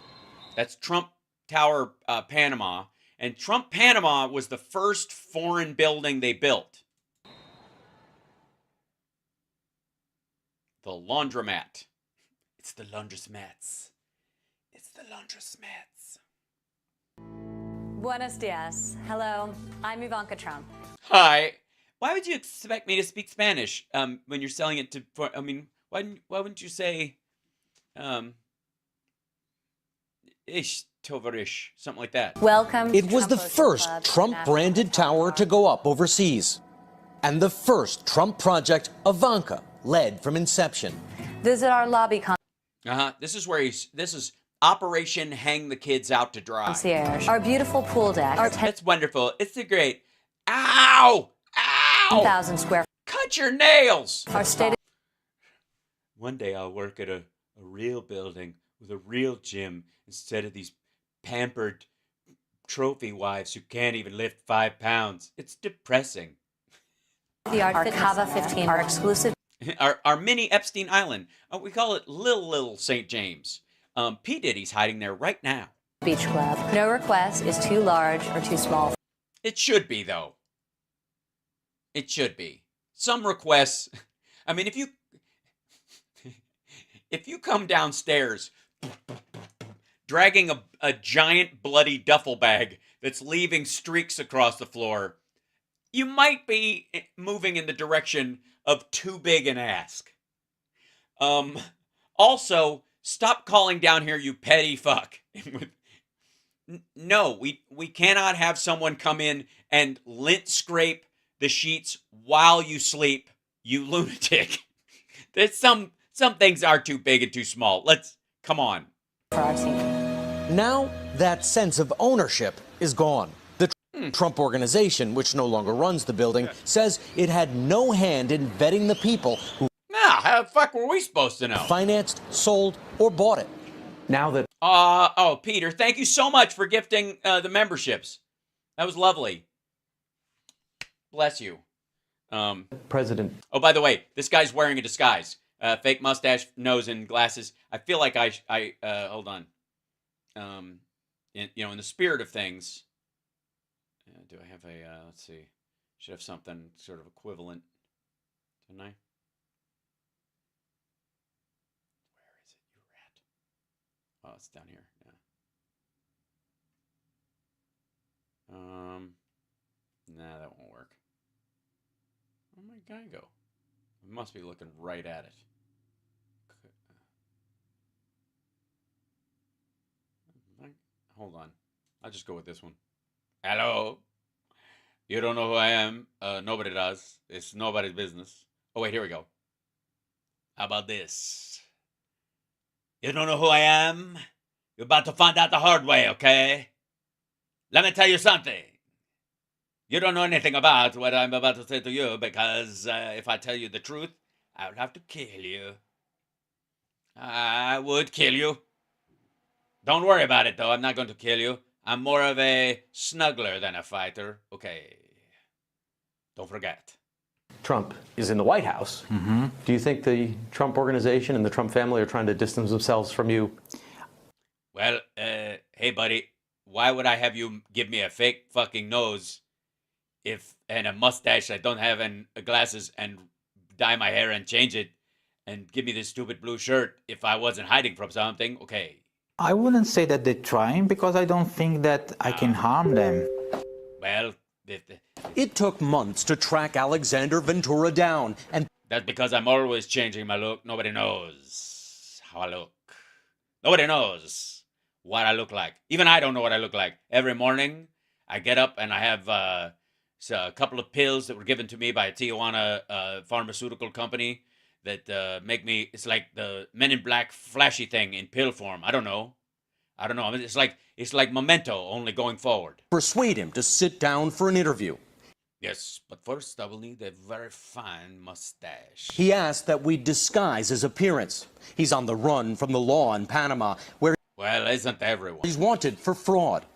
That's Trump Tower, Panama, and Trump Panama was the first foreign building they built. The laundromat. It's the laundromats. It's the laundromats. Buenos dias. Hello, I'm Ivanka Trump. Hi. Why would you expect me to speak Spanish when you're selling it to? I mean, why wouldn't you say, ish tovarish, something like that? Welcome. It was the first Trump-branded tower to go up overseas, and the first Trump project Ivanka led from inception. Visit our lobby This is where this is Operation Hang the Kids Out to Dry. concierge, our beautiful pool deck, our That's wonderful. It's a great. Ow! Ow! 10,000 square. Cut your nails. Our state. One day I'll work at a real building with a real gym instead of these pampered trophy wives who can't even lift 5 pounds. It's depressing. Our Cava 15, our exclusive. Our mini Epstein Island. We call it Little St. James. P. Diddy's hiding there right now. Beach club. No request is too large or too small. It should be, though. It should be. Some requests. I mean, if you come downstairs dragging a giant bloody duffel bag that's leaving streaks across the floor, you might be moving in the direction of too big an ask. Also, stop calling down here, you petty fuck. No, we cannot have someone come in and lint scrape the sheets while you sleep, you lunatic. There's some things are too big and too small. Come on. Now that sense of ownership is gone. The Trump Organization, which no longer runs the building, says it had no hand in vetting the people who how the fuck were we supposed to know? Financed, sold, or bought it. Now that Peter, thank you so much for gifting the memberships. That was lovely. Bless you. President. Oh, by the way, this guy's wearing a disguise. Fake mustache, nose, and glasses. I feel like I hold on. In the spirit of things, do I have a, let's see, should have something sort of equivalent, don't I? Where is it, you rat? Oh, it's down here, yeah. Nah, that won't work. Where'd my guy go? I must be looking right at it. Hold on. I'll just go with this one. Hello. You don't know who I am. Nobody does. It's nobody's business. Oh, wait, here we go. How about this? You don't know who I am? You're about to find out the hard way, okay? Let me tell you something. You don't know anything about what I'm about to say to you because if I tell you the truth, I would have to kill you. I would kill you. Don't worry about it, though. I'm not going to kill you. I'm more of a snuggler than a fighter. Okay. Don't forget. Trump is in the White House. Do you think the Trump organization and the Trump family are trying to distance themselves from you? Well, hey, buddy. Why would I have you give me a fake fucking nose and a mustache I don't have and glasses and dye my hair and change it and give me this stupid blue shirt if I wasn't hiding from something? Okay. I wouldn't say that they're trying because I don't think that I can harm them. Well, It took months to track Alexander Ventura down, and that's because I'm always changing my look. Nobody knows how I look. Nobody knows what I look like. Even I don't know what I look like. Every morning, I get up and I have a couple of pills that were given to me by a Tijuana pharmaceutical company that make me, it's like the Men in Black flashy thing in pill form. I don't know. I mean, it's like Memento, only going forward. persuade him to sit down for an interview. Yes, but first I will need a very fine mustache. He asked that we disguise his appearance. He's on the run from the law in Panama, where Well, isn't everyone? he's wanted for fraud.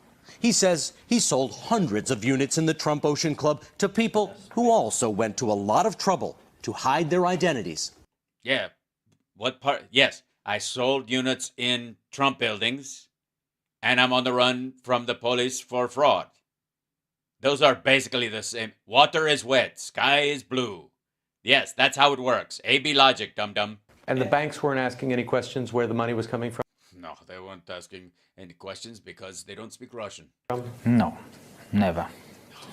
He says he sold hundreds of units in the Trump Ocean Club to people who also went to a lot of trouble to hide their identities. Yeah. What part? Yes, I sold units in Trump buildings, and I'm on the run from the police for fraud. Those are basically the same. Water is wet, sky is blue. Yes, that's how it works. AB logic, dum-dum. And the banks weren't asking any questions where the money was coming from? No, they weren't asking any questions because they don't speak Russian. No, never.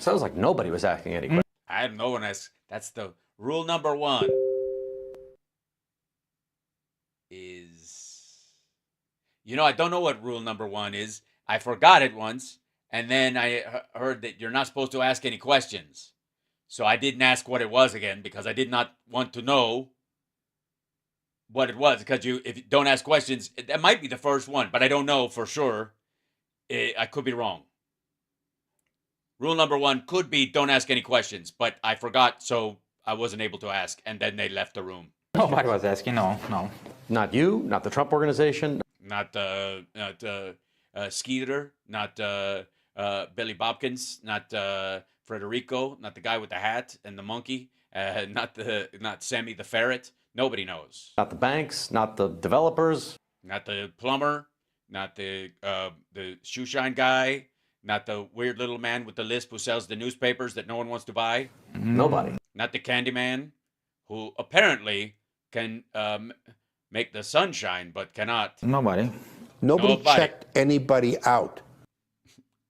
Sounds like nobody was asking any questions. I have no one asks. That's the rule number one. I don't know what rule number one is. I forgot it once, and then I heard that you're not supposed to ask any questions. So I didn't ask what it was again because I did not want to know what it was. Because if you don't ask questions, that might be the first one, but I don't know for sure. I could be wrong. Rule number one could be don't ask any questions, but I forgot, so I wasn't able to ask, and then they left the room. Nobody was asking, no. Not you, not the Trump organization. Not Skeeter, not Billy Bobkins, not Frederico, not the guy with the hat and the monkey, not Sammy the ferret. Nobody knows. Not the banks, not the developers. Not the plumber, not the shoe shine guy, not the weird little man with the lisp who sells the newspapers that no one wants to buy. Nobody. Not the candy man, who apparently can make the sun shine, but cannot. Nobody. Nobody checked anybody out.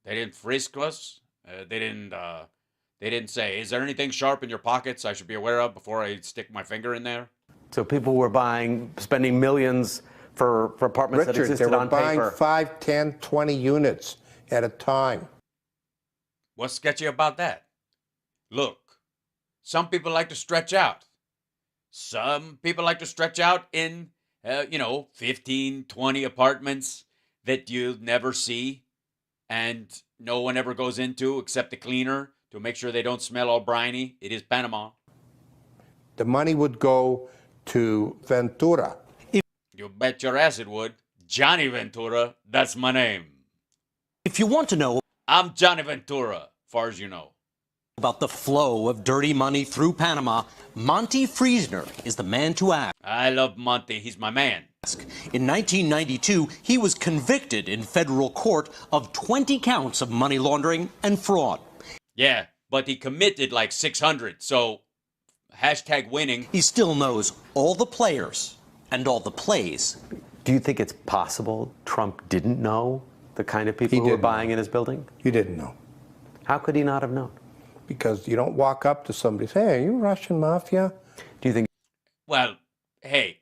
They didn't frisk us. They didn't say, "Is there anything sharp in your pockets I should be aware of before I stick my finger in there?" So people were spending millions for apartments that existed on paper. They were buying 5, 10, 20 units at a time. What's sketchy about that? Look, some people like to stretch out. Some people like to stretch out in, 15, 20 apartments that you'll never see and no one ever goes into except the cleaner to make sure they don't smell all briny. It is Panama. The money would go to Ventura. You bet your ass it would. Johnny Ventura, that's my name. If you want to know, I'm Johnny Ventura, far as you know. About the flow of dirty money through Panama, Monty Friesner is the man to ask. I love Monty. He's my man. In 1992, he was convicted in federal court of 20 counts of money laundering and fraud. Yeah, but he committed like 600, so #winning. He still knows all the players and all the plays. Do you think it's possible Trump didn't know the kind of people who were buying in his building? You didn't know. How could he not have known? Because you don't walk up to somebody and say, "Hey, are you Russian mafia?" Do you think? Well, hey,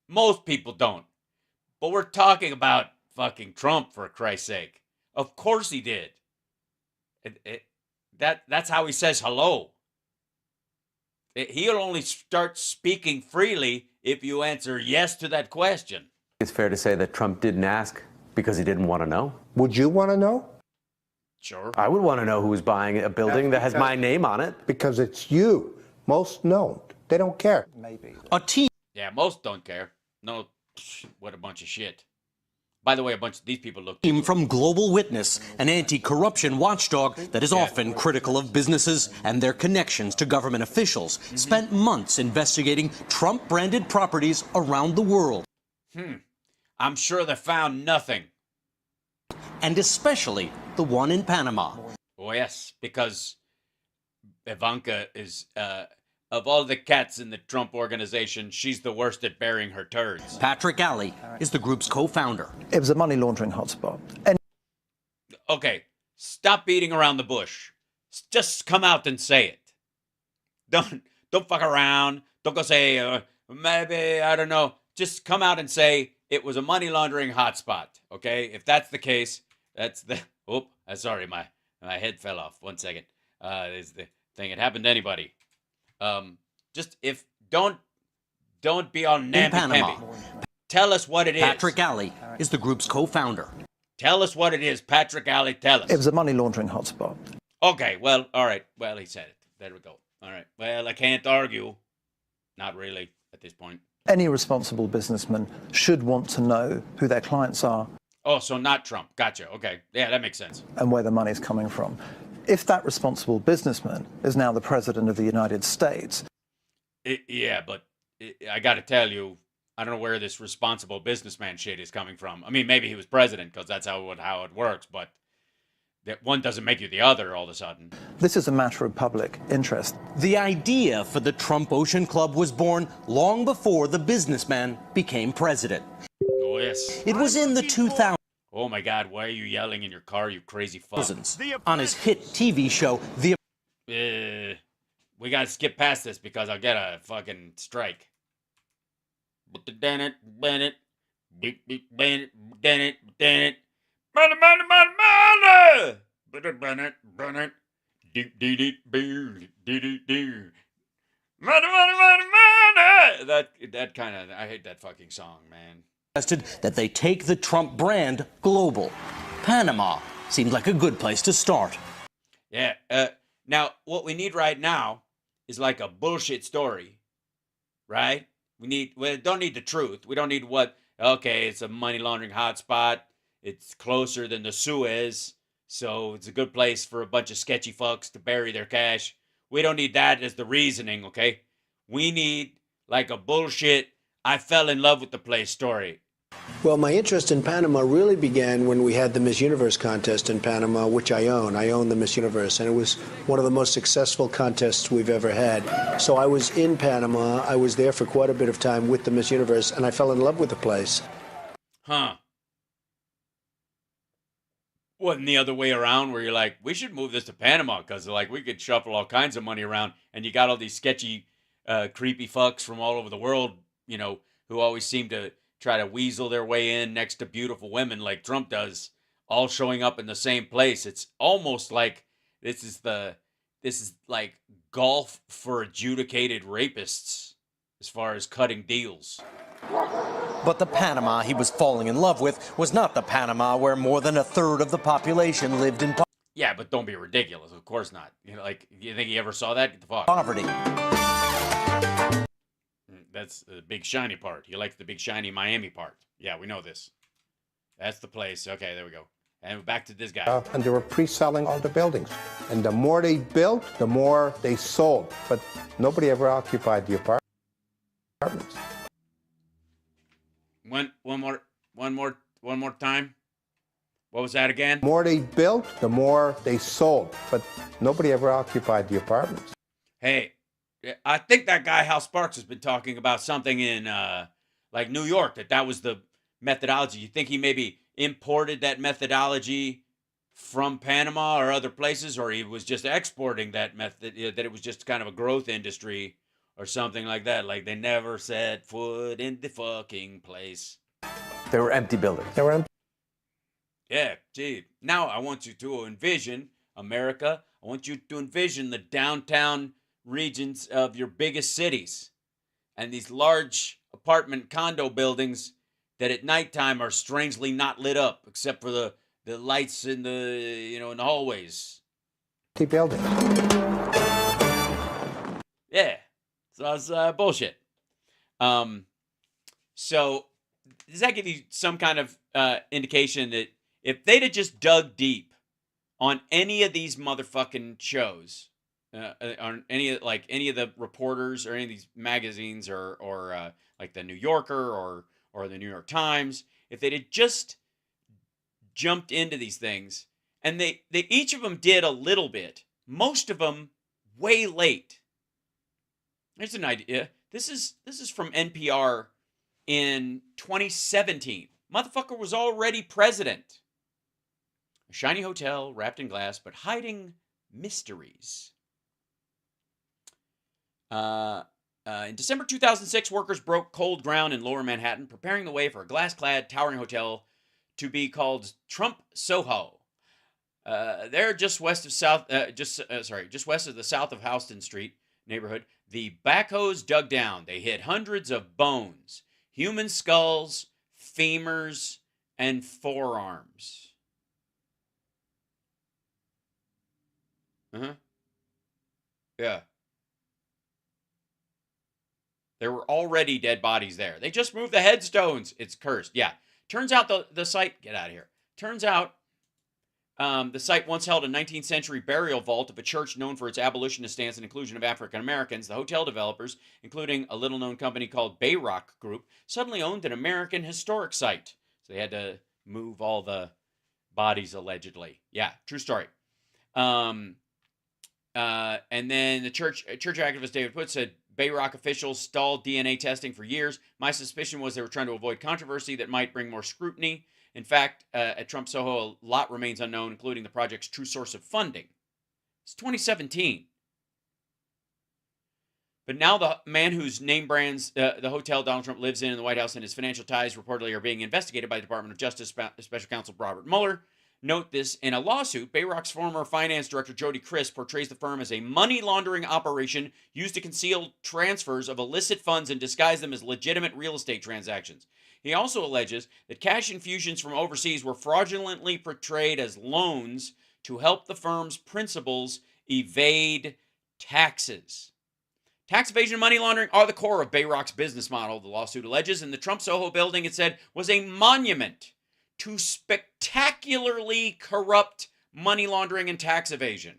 most people don't. But we're talking about fucking Trump, for Christ's sake. Of course he did. That's how he says hello. He'll only start speaking freely if you answer yes to that question. It's fair to say that Trump didn't ask because he didn't want to know. Would you want to know? Sure. I would want to know who was buying a building that has my name on it. Because it's you. Most don't. They don't care. Maybe. A team. Yeah, most don't care. No, what a bunch of shit. By the way, a bunch of these people look... Team from Global Witness, an anti-corruption watchdog that is often critical of businesses and their connections to government officials, spent months investigating Trump-branded properties around the world. I'm sure they found nothing. And especially the one in Panama. Oh, yes, because Ivanka is, of all the cats in the Trump organization, she's the worst at burying her turds. Patrick Alley is the group's co-founder. It was a money laundering hotspot. Okay, stop beating around the bush. Just come out and say it. Don't fuck around. Don't go say, maybe, I don't know. Just come out and say it was a money laundering hotspot, okay? If that's the case, that's the... Oh, sorry, my head fell off. 1 second. Is the thing. It happened to anybody. Just if... Don't be all namby-pamby. Tell us what it is. Patrick Alley is the group's co-founder. Tell us what it is, Patrick Alley, tell us. It was a money laundering hotspot. Okay, well, all right. Well, he said it. There we go. All right. Well, I can't argue. Not really at this point. Any responsible businessman should want to know who their clients are. Oh, so not Trump. Gotcha. Okay. Yeah, that makes sense. And where the money's coming from. If that responsible businessman is now the president of the United States. Yeah, but I got to tell you, I don't know where this responsible businessman shit is coming from. I mean, maybe he was president because that's how it works, but that one doesn't make you the other all of a sudden. This is a matter of public interest. The idea for the Trump Ocean Club was born long before the businessman became president. Oh, yes. It was in the 2000s. Oh, my God. Why are you yelling in your car, you crazy fuck? On his hit TV show, The... We got to skip past this because I'll get a fucking strike. Bennett, Bennett, Bennett, Bennett. Money, money, money, money! Bennett, Bennett, money, money, money, money! That kind of, I hate that fucking song, man. That they take the Trump brand global. Panama seemed like a good place to start. Yeah, now, what we need right now is like a bullshit story, right? We don't need the truth. We don't need okay, it's a money laundering hotspot. It's closer than the Suez, so it's a good place for a bunch of sketchy fucks to bury their cash. We don't need that as the reasoning, okay? We need like a bullshit, I fell in love with the place story. Well, my interest in Panama really began when we had the Miss Universe contest in Panama, which I own. I own the Miss Universe, and it was one of the most successful contests we've ever had. So I was in Panama. I was there for quite a bit of time with the Miss Universe, and I fell in love with the place. Huh. Wasn't the other way around where you're like, we should move this to Panama because like we could shuffle all kinds of money around, and you got all these sketchy, creepy fucks from all over the world, you know, who always seem to try to weasel their way in next to beautiful women like Trump does, all showing up in the same place. It's almost like this is like golf for adjudicated rapists as far as cutting deals. But the Panama he was falling in love with was not the Panama where more than a third of the population lived in Yeah, but don't be ridiculous. Of course not. You know, like, you think he ever saw that? Get the fuck. Poverty. That's the big shiny part. He likes the big shiny Miami part. Yeah, we know this. That's the place. Okay, there we go. And back to this guy. And they were pre-selling all the buildings. And the more they built, the more they sold. But nobody ever occupied the apartments. One more time. What was that again? The more they built, the more they sold. But nobody ever occupied the apartments. Hey, I think that guy Hal Sparks has been talking about something in like New York, that was the methodology. You think he maybe imported that methodology from Panama or other places, or he was just exporting that method, that it was just kind of a growth industry or something like that? Like they never set foot in the fucking place. They were empty buildings. They were empty. Yeah, gee. Now I want you to envision America. I want you to envision the downtown regions of your biggest cities and these large apartment condo buildings that at nighttime are strangely not lit up except for the lights in the, in the hallways. Empty buildings. Yeah. So it's bullshit. So does that give you some kind of indication that if they'd have just dug deep on any of these motherfucking shows, on any of the reporters or any of these magazines or like the New Yorker or the New York Times, if they'd have just jumped into these things, and they each of them did a little bit, most of them way late. Here's an idea. This is from NPR in 2017. Motherfucker was already president. A shiny hotel wrapped in glass, but hiding mysteries. In December 2006, workers broke cold ground in Lower Manhattan, preparing the way for a glass-clad, towering hotel to be called Trump Soho. They're just west of just west of the south of Houston Street neighborhood. The backhoes dug down. They hit hundreds of bones, human skulls, femurs, and forearms. Yeah. There were already dead bodies there. They just moved the headstones. It's cursed. Yeah. Turns out the site... Get out of here. Turns out the site once held a 19th century burial vault of a church known for its abolitionist stance and inclusion of African Americans. The hotel developers, including a little-known company called Bayrock Group, suddenly owned an American historic site. So they had to move all the bodies, allegedly. Yeah, true story. And then the church activist David Putz said, Bayrock officials stalled DNA testing for years. My suspicion was they were trying to avoid controversy that might bring more scrutiny. In fact, at Trump Soho, a lot remains unknown, including the project's true source of funding. It's 2017. But now the man whose name brands the hotel Donald Trump lives in the White House and his financial ties reportedly are being investigated by the Department of Justice Special Counsel Robert Mueller. Note this, in a lawsuit, Bayrock's former finance director, Jody Criss, portrays the firm as a money laundering operation used to conceal transfers of illicit funds and disguise them as legitimate real estate transactions. He also alleges that cash infusions from overseas were fraudulently portrayed as loans to help the firm's principals evade taxes. Tax evasion and money laundering are the core of Bayrock's business model, the lawsuit alleges, and the Trump Soho building, it said, was a monument to spectacularly corrupt money laundering and tax evasion.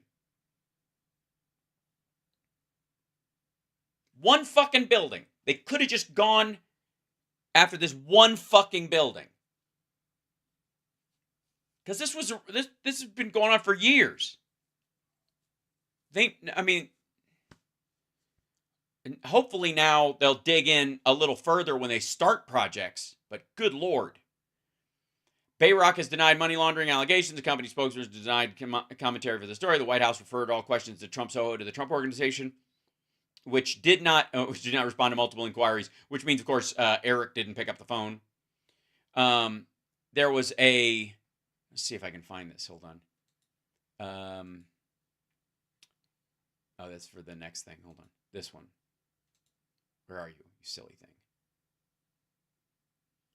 One fucking building. They could have just gone after this one fucking building. Because this has been going on for years. Hopefully now they'll dig in a little further when they start projects, but good Lord. Bayrock has denied money laundering allegations. The company spokesperson denied commentary for the story. The White House referred all questions to Trump Soho to the Trump Organization, which did not respond to multiple inquiries, which means, of course, Eric didn't pick up the phone. There was a... Let's see if I can find this. Hold on. Oh, that's for the next thing. Hold on. This one. Where are you, you silly thing?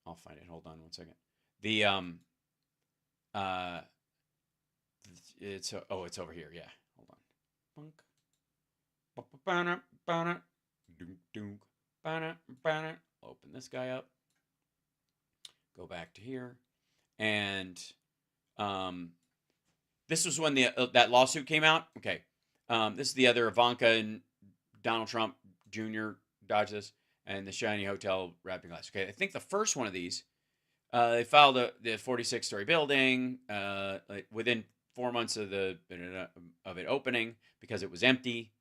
I'll find it. Hold on one second. It's over here. Yeah, hold on. Open this guy up. Go back to here, and this was when that lawsuit came out. Okay, this is the other Ivanka and Donald Trump Jr. dodged this, and the shiny hotel wrapped in glass. Okay, I think the first one of these. They filed the 46-story building within 4 months of it opening because it was empty.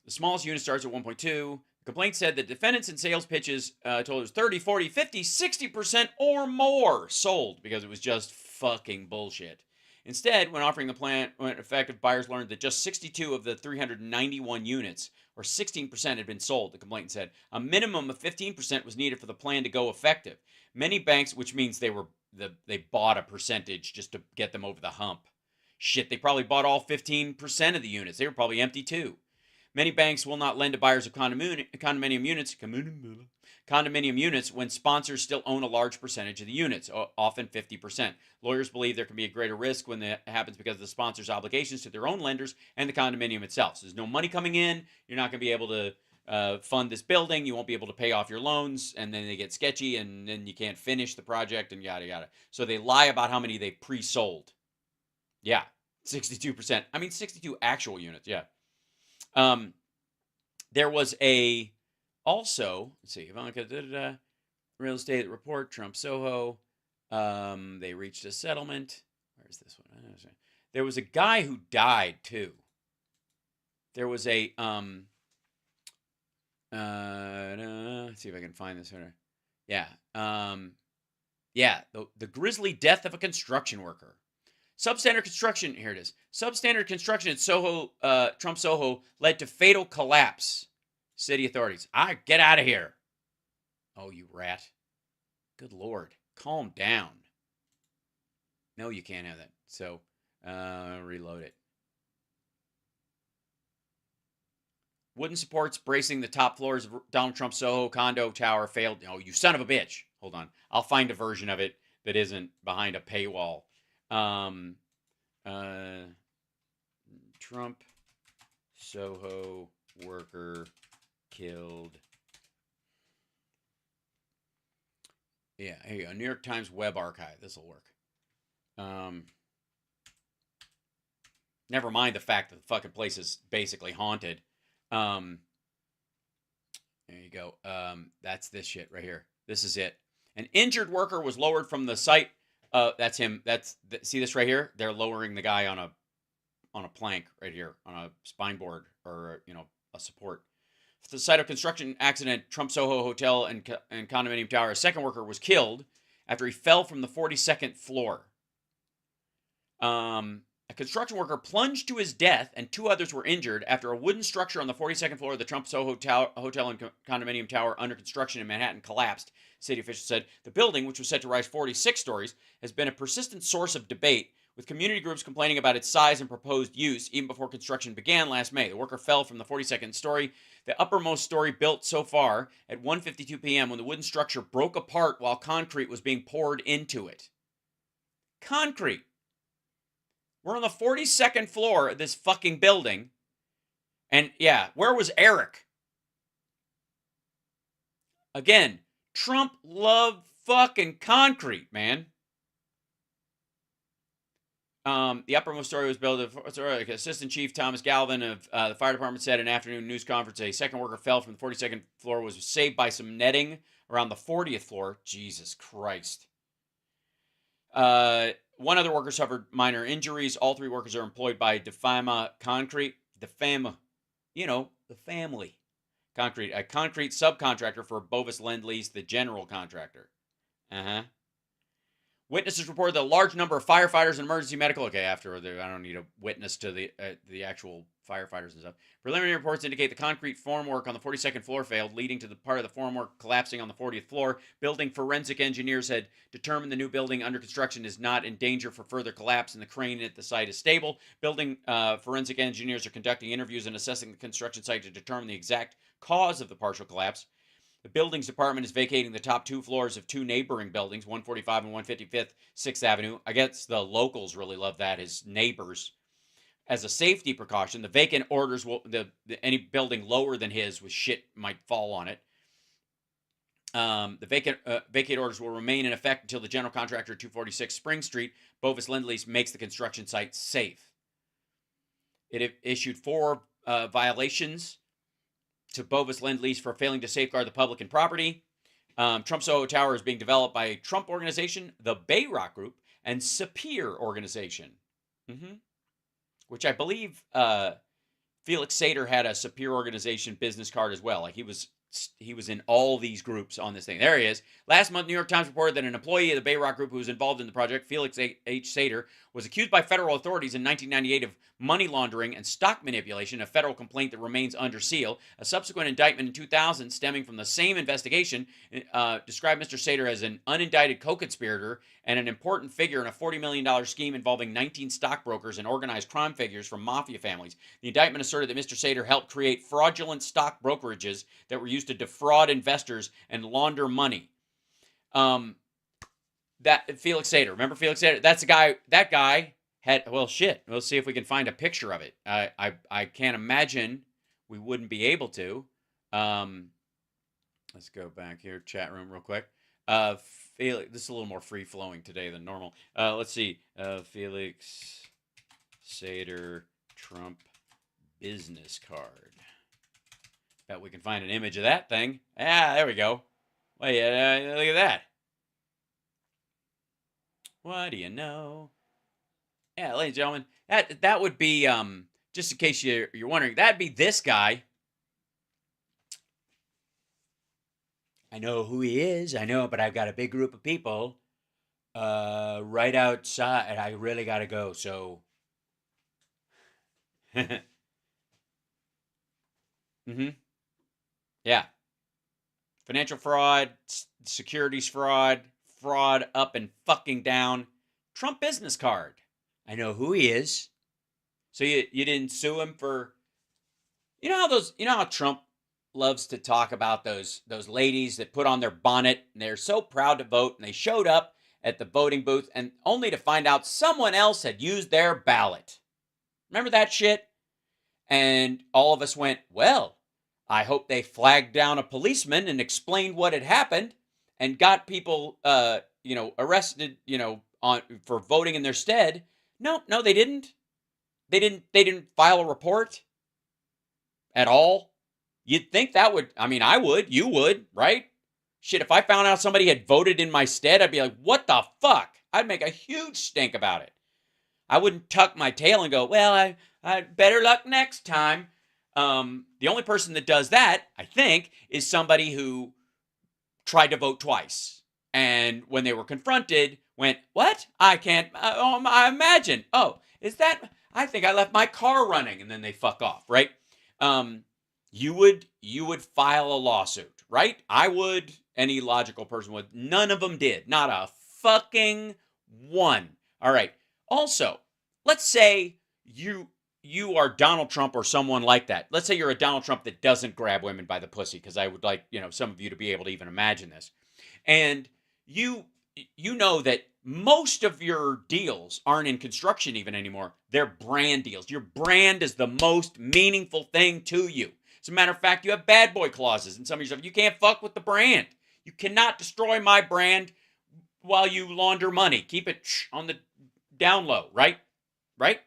The smallest unit starts at 1.2. The complaint said that defendants in sales pitches told it was 30, 40, 50, 60% or more sold because it was just fucking bullshit. Instead, when offering the plan, when effective buyers learned that just 62 of the 391 units, or 16%, had been sold, the complainant said. A minimum of 15% was needed for the plan to go effective. Many banks, which means they bought a percentage just to get them over the hump. Shit, they probably bought all 15% of the units. They were probably empty too. Many banks will not lend to buyers of condominium units when sponsors still own a large percentage of the units, often 50%. Lawyers believe there can be a greater risk when that happens because of the sponsor's obligations to their own lenders and the condominium itself. So there's no money coming in. You're not going to be able to fund this building. You won't be able to pay off your loans, and then they get sketchy, and then you can't finish the project, and yada yada. So they lie about how many they pre-sold. Yeah, 62%. I mean, 62 actual units. Yeah. There was also, let's see, Ivanka, real estate report, Trump Soho. They reached a settlement. Where's this one? There was a guy who died too. There was a let's see if I can find this one. Yeah. The grisly death of a construction worker. Substandard construction, here it is. Substandard construction at Soho, Trump Soho, led to fatal collapse. City authorities. Get out of here. Oh, you rat. Good Lord. Calm down. No, you can't have that. So, reload it. Wooden supports bracing the top floors of Donald Trump's Soho condo tower failed. Oh, you son of a bitch. Hold on. I'll find a version of it that isn't behind a paywall. Trump Soho worker killed. Yeah, here you go. New York Times Web Archive. This will work. Never mind the fact that the fucking place is basically haunted. There you go. That's this shit right here. This is it. An injured worker was lowered from the site. That's him. See this right here? They're lowering the guy on a plank right here, on a spine board or a support. The site of construction accident, Trump Soho Hotel and condominium tower. A second worker was killed after he fell from the 42nd floor. A construction worker plunged to his death, and 2 others were injured after a wooden structure on the 42nd floor of the Trump Soho Hotel and condominium tower under construction in Manhattan collapsed. City officials said the building, which was set to rise 46 stories, has been a persistent source of debate, with community groups complaining about its size and proposed use even before construction began last May. The worker fell from the 42nd story, the uppermost story built so far, at 1:52 p.m. when the wooden structure broke apart while concrete was being poured into it. Concrete. We're on the 42nd floor of this fucking building. And yeah, where was Eric? Again, Trump loved fucking concrete, man. The uppermost story was built. Assistant Chief Thomas Galvin of the fire department said in an afternoon news conference a second worker fell from the 42nd floor, was saved by some netting around the 40th floor. Jesus Christ. One other worker suffered minor injuries. All 3 workers are employed by Defama Concrete. The family. Concrete. A concrete subcontractor for Bovis Lend-Lease, the general contractor. Witnesses reported that a large number of firefighters and emergency medical. Okay, I don't need a witness to the actual firefighters and stuff. Preliminary reports indicate the concrete formwork on the 42nd floor failed, leading to the part of the formwork collapsing on the 40th floor. Building forensic engineers had determined the new building under construction is not in danger for further collapse, and the crane at the site is stable. Building forensic engineers are conducting interviews and assessing the construction site to determine the exact cause of the partial collapse. The buildings department is vacating the top 2 floors of 2 neighboring buildings, 145 and 155th 6th Avenue. I guess the locals really love that, his neighbors. As a safety precaution, the vacant orders will any building lower than his with shit might fall on it. The vacate orders will remain in effect until the general contractor at 246 Spring Street, Bovis Lend-Lease, makes the construction site safe. It issued 4 violations to Bovis Lend-Lease for failing to safeguard the public and property. Trump Soho Tower is being developed by a Trump organization, the Bayrock Group, and Sapir organization. Which I believe Felix Sater had a Sapir organization business card as well. Like he was in all these groups on this thing. There he is. Last month, New York Times reported that an employee of the Bayrock Group who was involved in the project, Felix H. Sater, was accused by federal authorities in 1998 of money laundering and stock manipulation, a federal complaint that remains under seal. A subsequent indictment in 2000 stemming from the same investigation described Mr. Sater as an unindicted co-conspirator and an important figure in a $40 million scheme involving 19 stockbrokers and organized crime figures from mafia families. The indictment asserted that Mr. Sater helped create fraudulent stock brokerages that were used to defraud investors and launder money. That Felix Sater, remember Felix Sater? That's the guy. That guy had, well, shit. We'll see if we can find a picture of it. I can't imagine we wouldn't be able to. Let's go back here, chat room real quick. Felix, this is a little more free flowing today than normal. Let's see. Felix Sater Trump business card. Bet we can find an image of that thing. Ah, there we go. Wait, look at that. What do you know? Yeah, ladies and gentlemen, that would be just in case you're wondering, that'd be this guy. I know who he is. I know, but I've got a big group of people right outside, and I really got to go. So, yeah, financial fraud, securities fraud, fraud up and fucking down. Trump business card. I know who he is. So you didn't sue him for, you know how Trump loves to talk about those ladies that put on their bonnet and they're so proud to vote, and they showed up at the voting booth and only to find out someone else had used their ballot. Remember that shit? And all of us went, well, I hope they flagged down a policeman and explained what had happened and got people arrested, for voting in their stead. No, they didn't. They didn't file a report at all. You'd think that would, I would, you would, right? Shit, if I found out somebody had voted in my stead, I'd be like, what the fuck? I'd make a huge stink about it. I wouldn't tuck my tail and go, well, I better luck next time. The only person that does that, I think, is somebody who tried to vote twice. And when they were confronted, went, what? I can't, I imagine. Oh, is that, I think I left my car running, and then they fuck off, right? You would file a lawsuit, right? I would, any logical person would. None of them did. Not a fucking one. All right. Also, let's say you are Donald Trump or someone like that. Let's say you're a Donald Trump that doesn't grab women by the pussy, because I would like, some of you to be able to even imagine this. And you know that most of your deals aren't in construction even anymore. They're brand deals. Your brand is the most meaningful thing to you. As a matter of fact, you have bad boy clauses in some of your stuff. You can't fuck with the brand. You cannot destroy my brand while you launder money. Keep it on the down low, right? Right?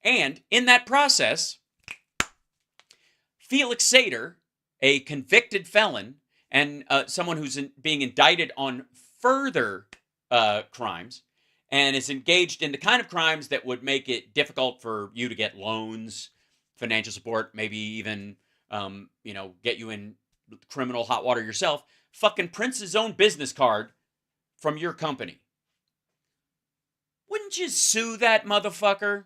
And in that process, Felix Sater, a convicted felon and someone who's being indicted on further crimes and is engaged in the kind of crimes that would make it difficult for you to get loans, financial support, maybe even get you in criminal hot water yourself, fucking prints his own business card from your company. Wouldn't you sue that motherfucker?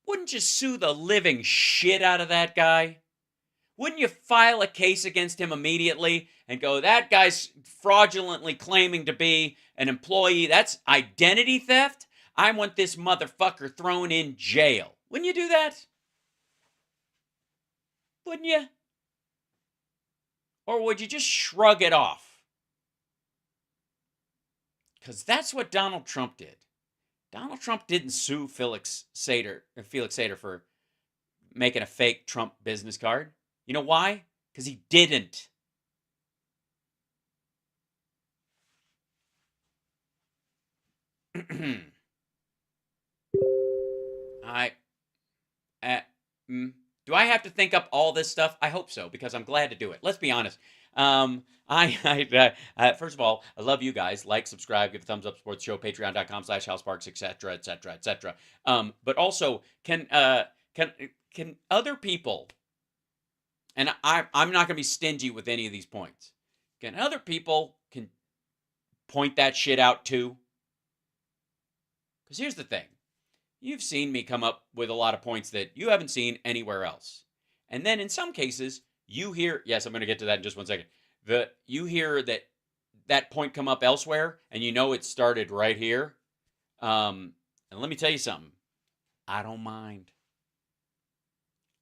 Wouldn't you sue the living shit out of that guy? Wouldn't you file a case against him immediately and go, that guy's fraudulently claiming to be an employee? That's identity theft. I want this motherfucker thrown in jail. Wouldn't you do that? Wouldn't you? Or would you just shrug it off? Because that's what Donald Trump did. Donald Trump didn't sue Felix Sater for making a fake Trump business card. You know why? Because he didn't. Do I have to think up all this stuff? I hope so, because I'm glad to do it. Let's be honest. First of all, I love you guys. Like, subscribe, give a thumbs up, support the show, patreon.com/houseparks, etc., etc., etc. But also, can other people, and I'm not going to be stingy with any of these points, can other people point that shit out too? Because here's the thing. You've seen me come up with a lot of points that you haven't seen anywhere else. And then in some cases, you hear, yes, I'm going to get to that in just 1 second. You hear that point come up elsewhere, and you know it started right here. And let me tell you something. I don't mind.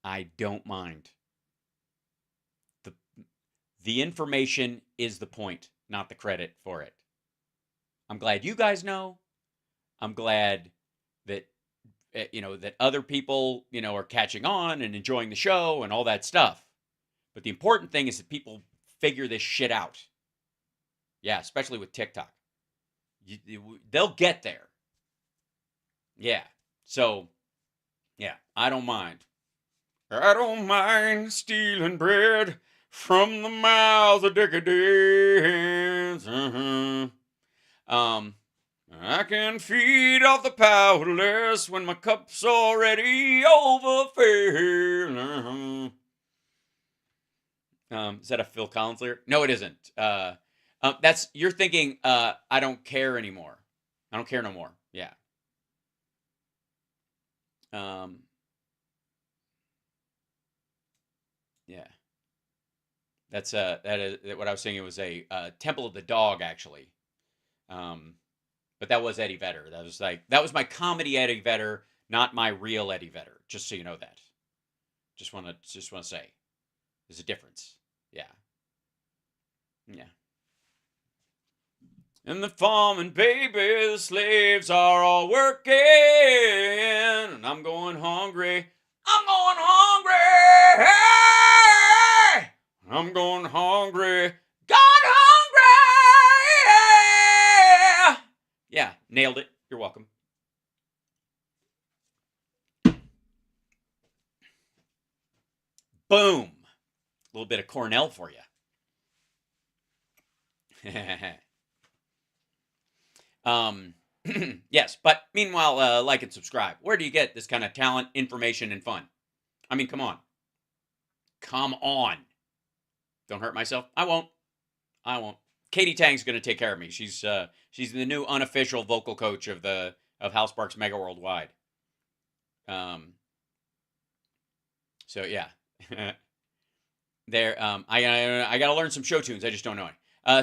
I don't mind. The information is the point, not the credit for it. I'm glad you guys know. I'm glad that that other people, are catching on and enjoying the show and all that stuff. But the important thing is that people figure this shit out. Yeah, especially with TikTok. They'll get there. Yeah. So, yeah, I don't mind. I don't mind stealing bread from the mouths of decadence. I can feed off the powerless when my cup's already overfilled. Is that a Phil Collins lyric? No, it isn't. That's you're thinking. I don't care anymore. I don't care no more. Yeah. Yeah. That's that is what I was saying. It was a Temple of the Dog, actually. But that was Eddie Vedder. That was my comedy Eddie Vedder, not my real Eddie Vedder. Just so you know that. Just want to say, there's a difference. Yeah. Yeah. And the farming baby, the slaves are all working, and I'm going hungry. I'm going hungry. Hey! I'm going hungry. Gone hungry. Yeah, nailed it. You're welcome. Boom. A little bit of Cornell for you. Yes, but meanwhile, like and subscribe. Where do you get this kind of talent, information, and fun? I mean, come on. Come on. Don't hurt myself. I won't. Katie Tang's going to take care of me. She's the new unofficial vocal coach of House Sparks Megaworldwide. So yeah. There I got to learn some show tunes. I just don't know it.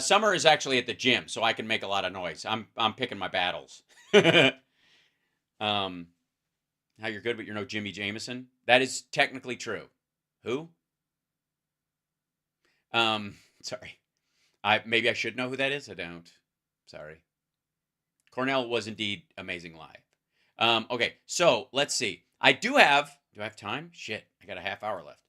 Summer is actually at the gym, so I can make a lot of noise. I'm picking my battles. How you're good, but you're no Jimmy Jameson? That is technically true. Who? Sorry. Maybe I should know who that is. I don't. Sorry. Cornell was indeed amazing live. Okay, so let's see. Do I have time? Shit, I got a half hour left.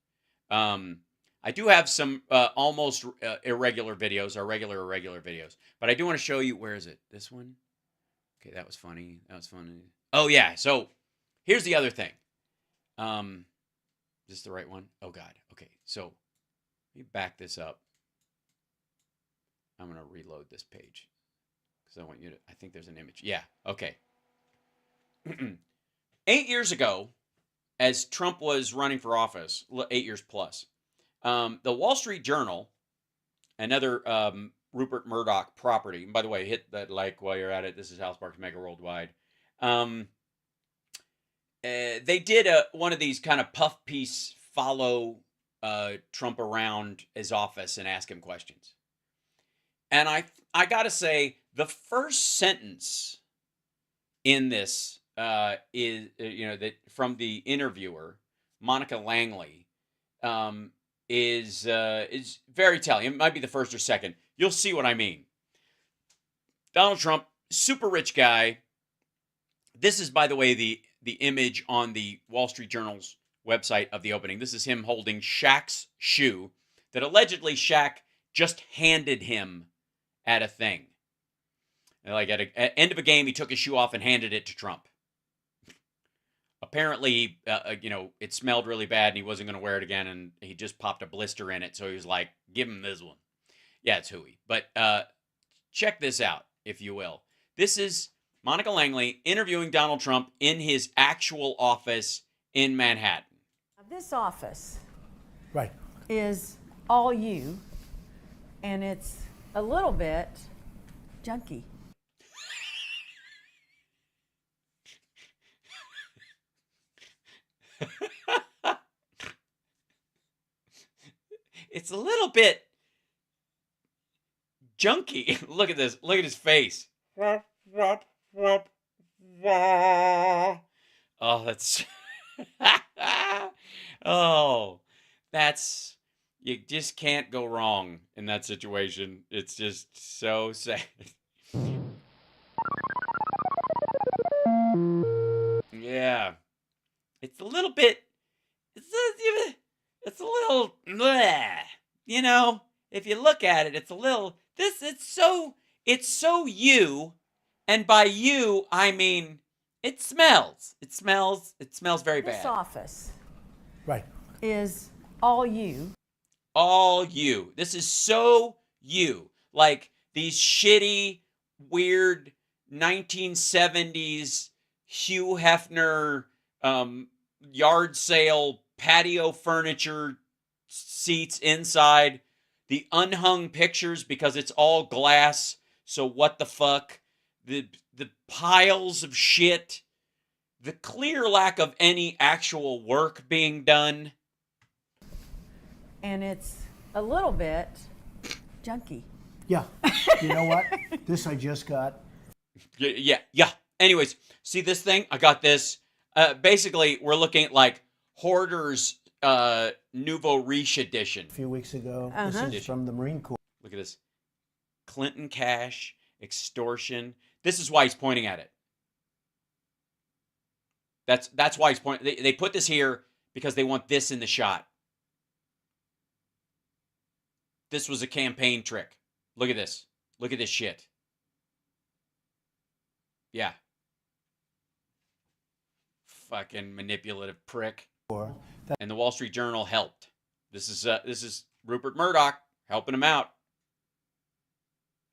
I do have some almost irregular videos, or regular irregular videos. But I do want to show you, where is it? This one? Okay, that was funny. That was funny. Oh, yeah. So here's the other thing. Is this the right one? Oh, God. Okay, so let me back this up. I'm going to reload this page because I want you to, I think there's an image. Yeah, okay. 8 years ago, as Trump was running for office, 8 years plus, the Wall Street Journal, another Rupert Murdoch property, and by the way, hit that like while you're at it. This is House Sparks Mega Worldwide. They did one of these kind of puff piece, follow Trump around his office and ask him questions. And I got to say, the first sentence in this is, that from the interviewer, Monica Langley, is very telling. It might be the first or second. You'll see what I mean. Donald Trump, super rich guy. This is, by the way, the image on the Wall Street Journal's website of the opening. This is him holding Shaq's shoe that allegedly Shaq just handed him at a thing. Like at the end of a game, he took his shoe off and handed it to Trump. Apparently, it smelled really bad and he wasn't going to wear it again, and he just popped a blister in it, so he was like, give him this one. Yeah, it's hooey. But check this out, if you will. This is Monica Langley interviewing Donald Trump in his actual office in Manhattan. This office right is all you, and it's a little bit junky. It's a little bit junky. Look at this. Look at his face. Oh, that's... oh, that's... You just can't go wrong in that situation. It's just so sad. Yeah. It's a little bit... It's it's a little, bleh. You know, if you look at it, it's a little, it's so you, and by you, I mean, it smells very This bad. office Right. is all you. All you. This is so you. Like these shitty, weird 1970s Hugh Hefner yard sale patio furniture seats inside, the unhung pictures because it's all glass. So what the fuck? The piles of shit, the clear lack of any actual work being done. And it's a little bit junky. Yeah. You know what? This I just got. Yeah. Anyways, see this thing? I got this. Basically, we're looking at like Hoarder's Nouveau Riche edition. A few weeks ago. This is from the Marine Corps. Look at this. Clinton cash, extortion. This is why he's pointing at it. That's why he's pointing. They put this here because they want this in the shot. This was a campaign trick. Look at this. Look at this shit. Yeah. Fucking manipulative prick. And the Wall Street Journal helped. This is Rupert Murdoch helping him out.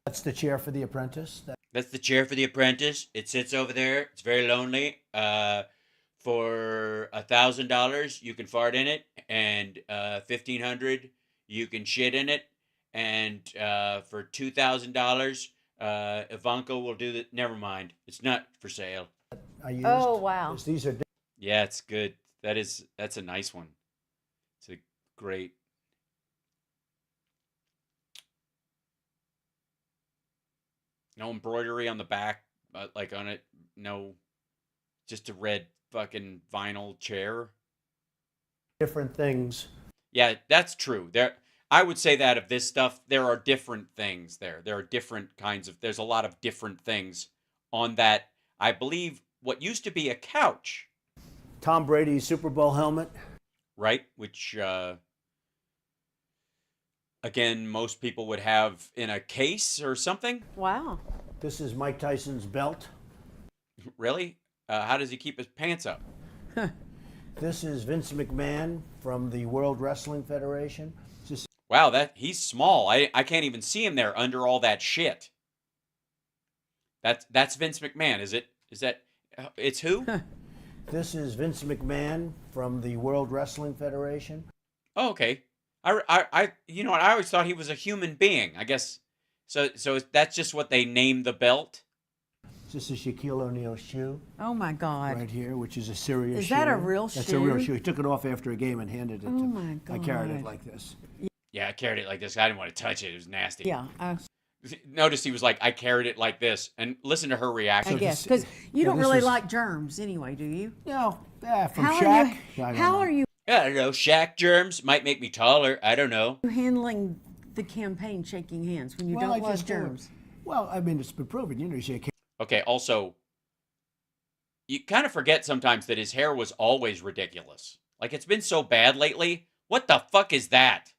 That's the chair for The Apprentice. That's the chair for The Apprentice. It sits over there. It's very lonely. For $1,000, you can fart in it, and $1,500, you can shit in it, and for $2,000, Ivanka will do that. Never mind, it's not for sale. Oh wow! These are. Yeah, it's good. That's a nice one. It's a great. No embroidery on the back, like on it. No, just a red fucking vinyl chair. Different things. Yeah, that's true. I would say that of this stuff, there are different things there. There are different kinds of. There's a lot of different things on that. I believe what used to be a couch. Tom Brady's Super Bowl helmet. Right, which again, most people would have in a case or something. Wow. This is Mike Tyson's belt. Really? How does he keep his pants up? This is Vince McMahon from the World Wrestling Federation. Wow, he's small. I can't even see him there under all that shit. That's Vince McMahon, is it? Is that it's who? This is Vince McMahon from the World Wrestling Federation. Oh, okay. I you know what? I always thought he was a human being. I guess so that's just what they named the belt. This is Shaquille O'Neal's shoe. Oh my God! Right here, which is a serious shoe. Is that a real shoe? That's a real shoe. He took it off after a game and handed it to me. Oh my God! I carried it like this. Yeah, I carried it like this. I didn't want to touch it. It was nasty. Yeah. Notice he was like, I carried it like this, and listen to her reaction. I guess because you don't really like germs anyway, do you? No. Yeah, from How Shaq. How are you I don't know. Shaq germs might make me taller. I don't know. handling the campaign shaking hands when you don't love germs? Well, I mean, it's been proven. You know, you shake. Okay, also, you kind of forget sometimes that his hair was always ridiculous. Like, it's been so bad lately. What the fuck is that?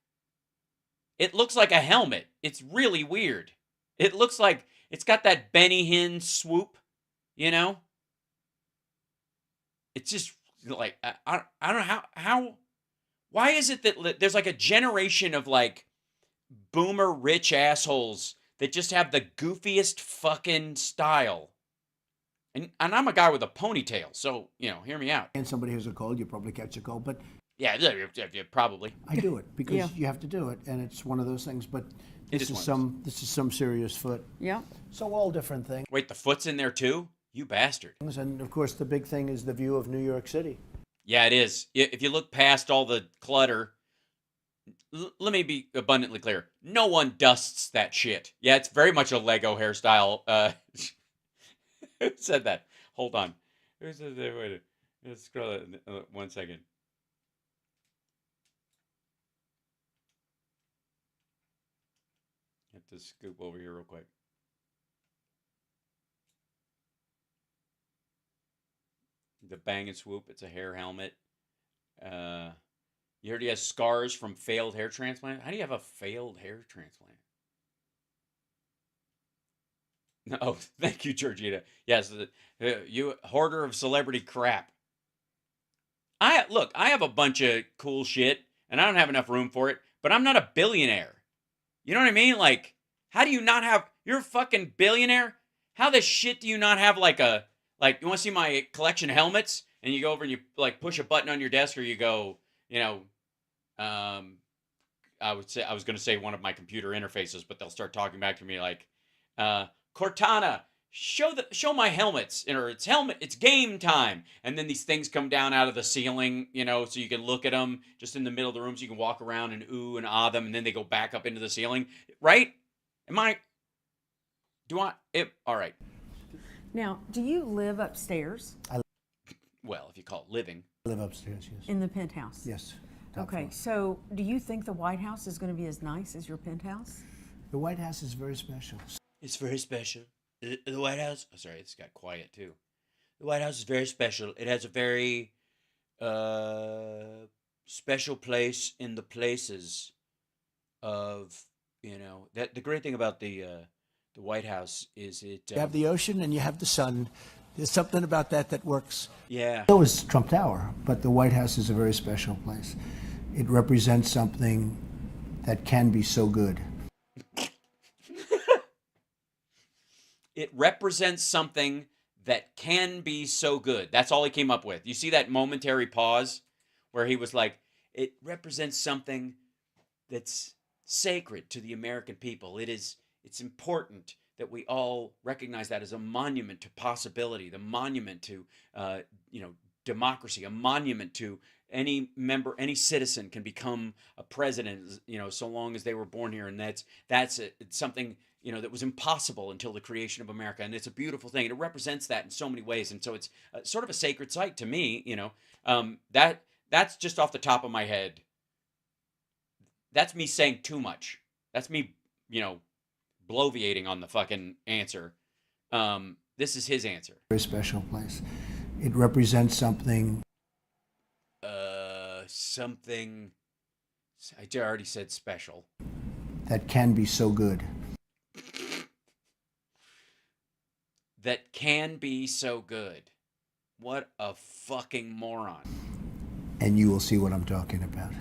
It looks like a helmet. It's really weird. It looks like it's got that Benny Hinn swoop, you know? It's just like, I don't know how, why is it that there's like a generation of like boomer rich assholes that just have the goofiest fucking style? And I'm a guy with a ponytail, so, you know, hear me out. And somebody has a cold, you probably catch a cold, but yeah, probably. I do it because you have to do it, and it's one of those things. But this is some serious foot. Yeah. So all different things. Wait, the foot's in there too? You bastard. And of course, the big thing is the view of New York City. Yeah, it is. If you look past all the clutter, let me be abundantly clear. No one dusts that shit. Yeah, it's very much a Lego hairstyle. Who said that? Hold on. Who said that? Wait, let's scroll 1 second. Have to scoop over here real quick. The Bang and Swoop. It's a hair helmet. You heard he has scars from failed hair transplant? How do you have a failed hair transplant? No, oh, thank you, Georgina. Yes, you hoarder of celebrity crap. Look, I have a bunch of cool shit, and I don't have enough room for it, but I'm not a billionaire. You know what I mean? Like, how do you not have... You're a fucking billionaire? How the shit do you not have, like, you want to see my collection of helmets? And you go over and you, like, push a button on your desk, or you go, you know... I was going to say one of my computer interfaces, but they'll start talking back to me like, Cortana, show my helmets, or it's game time. And then these things come down out of the ceiling, you know, so you can look at them just in the middle of the room, so you can walk around and ooh and ah them, and then they go back up into the ceiling, right? All right. Now, do you live upstairs? Well, if you call it living. I live upstairs, yes. In the penthouse? Yes. Okay, so do you think the White House is going to be as nice as your penthouse? The White House is very special. It's very special. The White House... Oh, sorry, it's got quiet, too. The White House is very special. It has a very special place in the places of, you know... The great thing about the White House is it... You have the ocean and you have the sun. There's something about that works. Yeah. So is Trump Tower, but the White House is a very special place. It represents something that can be so good. It represents something that can be so good. That's all he came up with. You see that momentary pause where he was like, it represents something that's sacred to the American people. It's important that we all recognize that as a monument to possibility, the monument to, democracy, a monument to any citizen can become a president, you know, so long as they were born here. And it's something, you know, that was impossible until the creation of America. And it's a beautiful thing. And it represents that in so many ways. And so it's sort of a sacred site to me, you know. That's just off the top of my head. That's me saying too much. That's me, you know, bloviating on the fucking answer. This is his answer. Very special place. It represents something. Something. I already said special. That can be so good. That can be so good. What a fucking moron. And you will see what I'm talking about.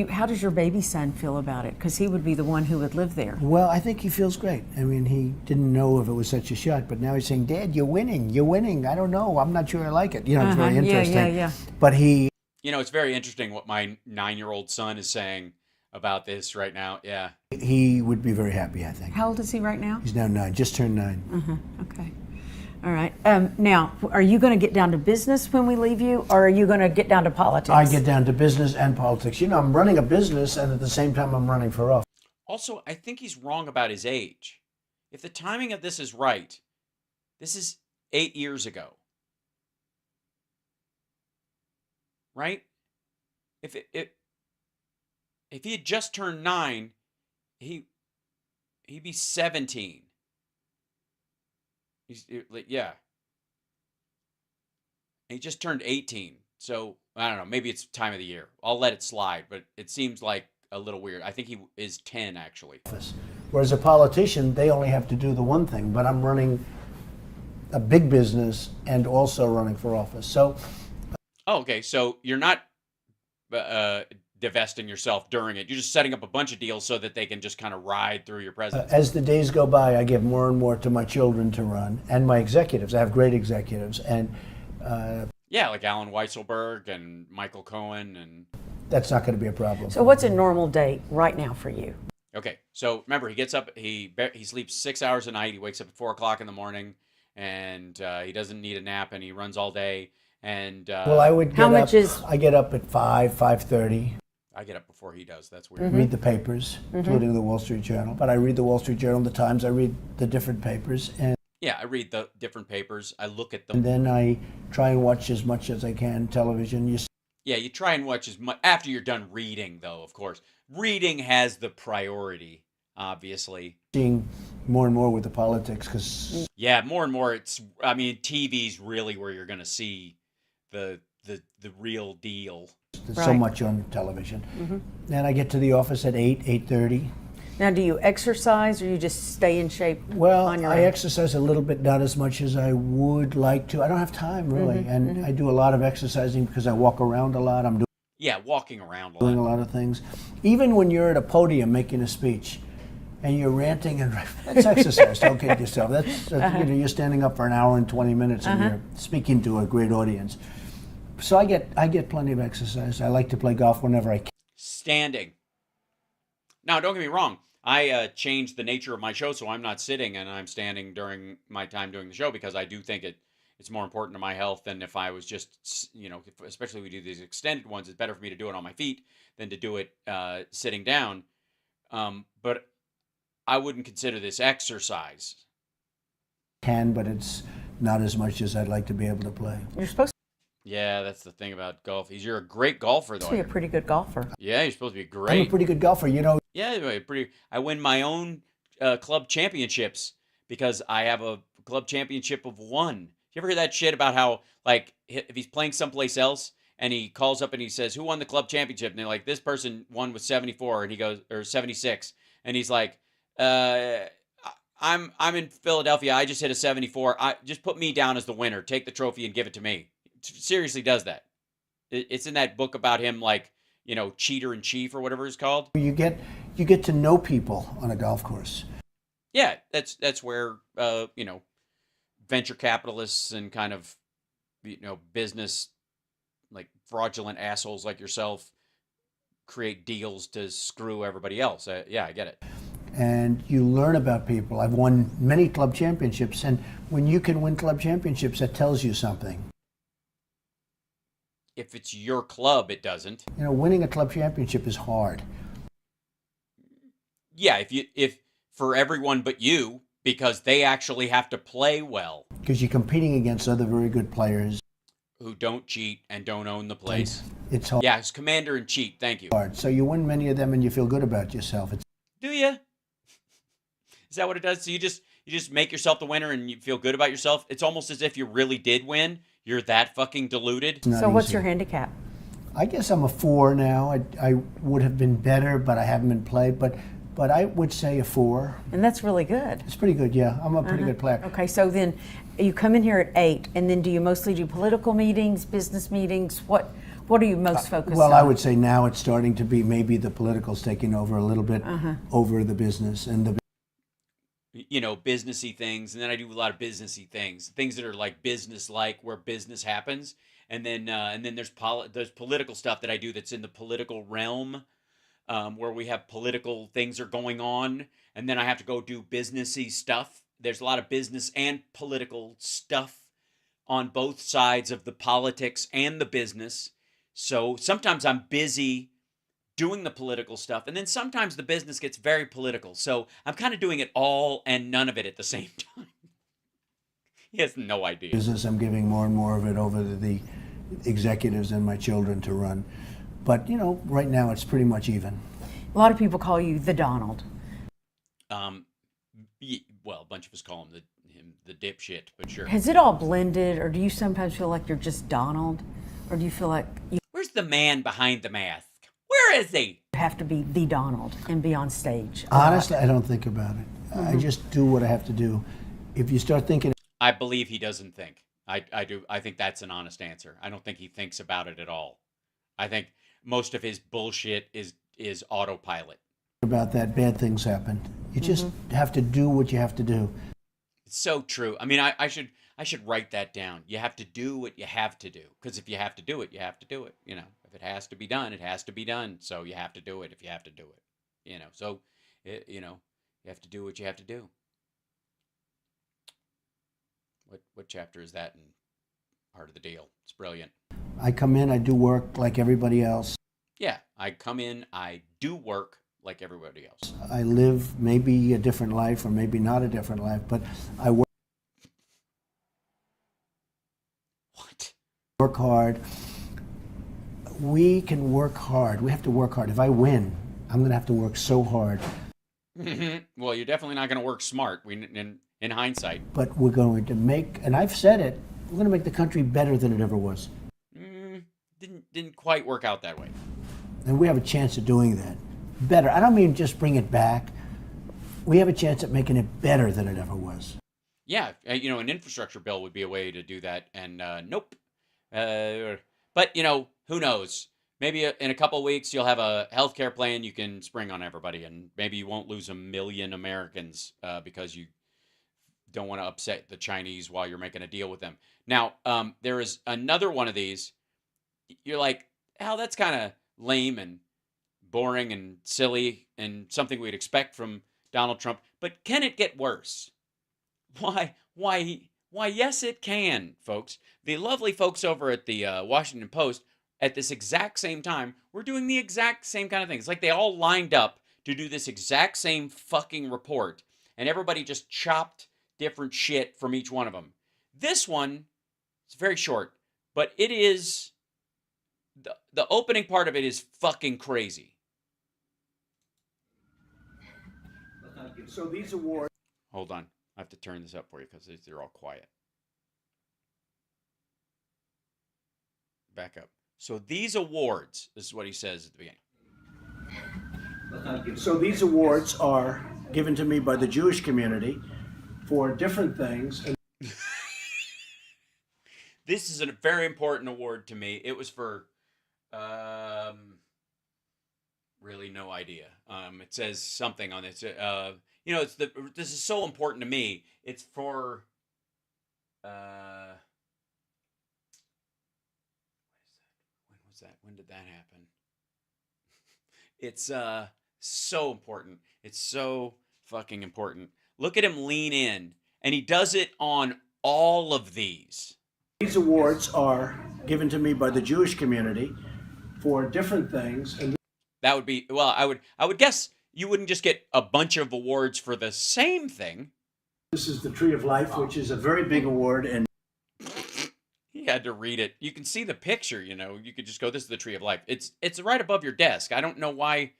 How does your baby son feel about it? Because he would be the one who would live there. Well, I think he feels great. I mean, he didn't know if it was such a shot, but now he's saying, Dad, you're winning. I don't know. I'm not sure I like it. You know, it's very interesting. Yeah. But he... You know, it's very interesting what my 9-year-old son is saying about this right now. Yeah. He would be very happy, I think. How old is he right now? He's now 9, just turned 9. Okay. All right. Now, are you going to get down to business when we leave you, or are you going to get down to politics? I get down to business and politics. You know, I'm running a business, and at the same time, I'm running for office. Also, I think he's wrong about his age. If the timing of this is right, this is 8 years ago. Right? If he had just turned 9, he'd be 17. Yeah. He just turned 18. So, I don't know. Maybe it's time of the year. I'll let it slide, but it seems like a little weird. I think he is 10, actually. Whereas a politician, they only have to do the one thing. But I'm running a big business and also running for office. So... Oh, okay. So you're not divesting yourself during it. You're just setting up a bunch of deals so that they can just kind of ride through your presidency. As the days go by, I give more and more to my children to run and my executives. I have great executives. And yeah, like Alan Weisselberg and Michael Cohen. And that's not going to be a problem. So what's a normal day right now for you? Okay. So remember, he gets up, he sleeps 6 hours a night. He wakes up at 4 o'clock in the morning, and he doesn't need a nap, and he runs all day. And well, I would get I get up at 5:30. I get up before he does. That's weird. Read the papers, including the Wall Street Journal. But I read the Wall Street Journal, the Times. I read the different papers, and yeah, I read the different papers. I look at them, and then I try and watch as much as I can television. You try and watch as much after you're done reading, though. Of course, reading has the priority, obviously. Seeing more and more with the politics, because more and more. TV's really where you're going to see the real deal. There's so much on television. And I get to the office at 8:30. Now, do you exercise or you just stay in shape Well, on your I own? exercise a little bit, not as much as I would like to. I don't have time, really. And I do a lot of exercising because I walk around a lot. I'm Yeah, walking around a doing lot. a lot of things. Even when you're at a podium making a speech and you're ranting and that's exercise. Don't kid yourself. That's you know, you're standing up for an hour and 20 minutes and you're speaking to a great audience. So I get plenty of exercise. I like to play golf whenever I can. Standing. Now, don't get me wrong. I changed the nature of my show, so I'm not sitting and I'm standing during my time doing the show because I do think it's more important to my health than if I was just, you know, especially if we do these extended ones, it's better for me to do it on my feet than to do it sitting down. But I wouldn't consider this exercise. But it's not as much as I'd like to be able to play. You're supposed Yeah, that's the thing about golf. You're a great golfer, though. to be a pretty good golfer. Yeah, you're supposed to be I'm a great. pretty good golfer, you know. Yeah, pretty. I win my own club championships because I have a club championship of one. You ever hear that shit about how, like, if he's playing someplace else and he calls up and he says, "Who won the club championship?" And they're like, "This person won with 74," and he goes, or 76, and he's like, I'm in Philadelphia. I just hit a 74. Just put me down as the winner. Take the trophy and give it to me." Seriously does that. It's in that book about him, like, you know, Cheater in Chief or whatever it's called. You get to know people on a golf course. Yeah, that's where you know, venture capitalists and kind of, you know, business, like fraudulent assholes like yourself, create deals to screw everybody else. Yeah, I get it. And you learn about people. I've won many club championships, and when you can win club championships, that tells you something. If it's your club, it doesn't. You know, winning a club championship is hard. Yeah, if for everyone but you, because they actually have to play well. Because you're competing against other very good players who don't cheat and don't own the place. It's hard. Yeah, it's commander in chief. Thank you. So you win many of them, and you feel good about yourself. Do you? Is that what it does? So you just make yourself the winner and you feel good about yourself? It's almost as if you really did win. You're that fucking deluded. So what's your handicap? I guess I'm a 4 now. I would have been better, but I haven't been played. But I would say a 4. And that's really good. It's pretty good, yeah. I'm a pretty good player. Okay, so then you come in here at 8, and then do you mostly do political meetings, business meetings? What are you most focused on? Well, I would say now it's starting to be maybe the political's taking over a little bit over the business and the. You know, businessy things, and then I do a lot of businessy things that are like business-like, where business happens, and then there's political stuff that I do that's in the political realm, where we have political things are going on, and then I have to go do businessy stuff. There's a lot of business and political stuff on both sides of the politics and the business. So sometimes I'm busy doing the political stuff, and then sometimes the business gets very political. So I'm kind of doing it all and none of it at the same time. He has no idea. Business, I'm giving more and more of it over to the executives and my children to run. But, you know, right now it's pretty much even. A lot of people call you the Donald. Well, a bunch of us call him the dipshit, but sure. Has it all blended, or do you sometimes feel like you're just Donald? Or do you feel like you Where's the man behind the mask? Where is he? have to be the Donald and be on stage? Honestly, I don't think about it. I just do what I have to do. If you start thinking... I believe he doesn't think. I do. I think that's an honest answer. I don't think he thinks about it at all. I think most of his bullshit is autopilot. About that, bad things happen. You just have to do what you have to do. It's so true. I mean, I should write that down. You have to do what you have to do, because if you have to do it, you have to do it. You know, if it has to be done, it has to be done. So you have to do it if you have to do it. You know, so you know, you have to do what you have to do. What chapter is that in Part of the Deal? It's brilliant. I come in, I do work like everybody else. Yeah, I come in, I do work like everybody else. I live maybe a different life or maybe not a different life, but I work hard. We can work hard. We have to work hard. If I win, I'm going to have to work so hard. Well, you're definitely not going to work smart in hindsight. But we're going to make, and I've said it, we're going to make the country better than it ever was. didn't quite work out that way. And we have a chance of doing that better. I don't mean just bring it back. We have a chance at making it better than it ever was. Yeah, you know, an infrastructure bill would be a way to do that, and nope. But, you know, who knows? Maybe in a couple of weeks you'll have a healthcare plan you can spring on everybody, and maybe you won't lose 1 million Americans because you don't want to upset the Chinese while you're making a deal with them. Now, there is another one of these. You're like, hell, that's kind of lame and boring and silly and something we'd expect from Donald Trump. But can it get worse? Why, yes, it can, folks. The lovely folks over at the Washington Post at this exact same time were doing the exact same kind of things. Like they all lined up to do this exact same fucking report, and everybody just chopped different shit from each one of them. This one is very short, but it is, the opening part of it is fucking crazy. So these awards. Hold on. I have to turn this up for you because they're all quiet. Back up. So these awards, this is what he says at the beginning. So these awards are given to me by the Jewish community for different things. This is a very important award to me. It was for, really no idea. It says something on it. You know, this is so important to me. It's for, when was that? When did that happen? It's so important. It's so fucking important. Look at him lean in, and he does it on all of these. These awards are given to me by the Jewish community for different things. And that would be, well, I would guess you wouldn't just get a bunch of awards for the same thing. This is the Tree of Life, which is a very big award. And he had to read it. You can see the picture, you know. You could just go, this is the Tree of Life. It's right above your desk. I don't know why.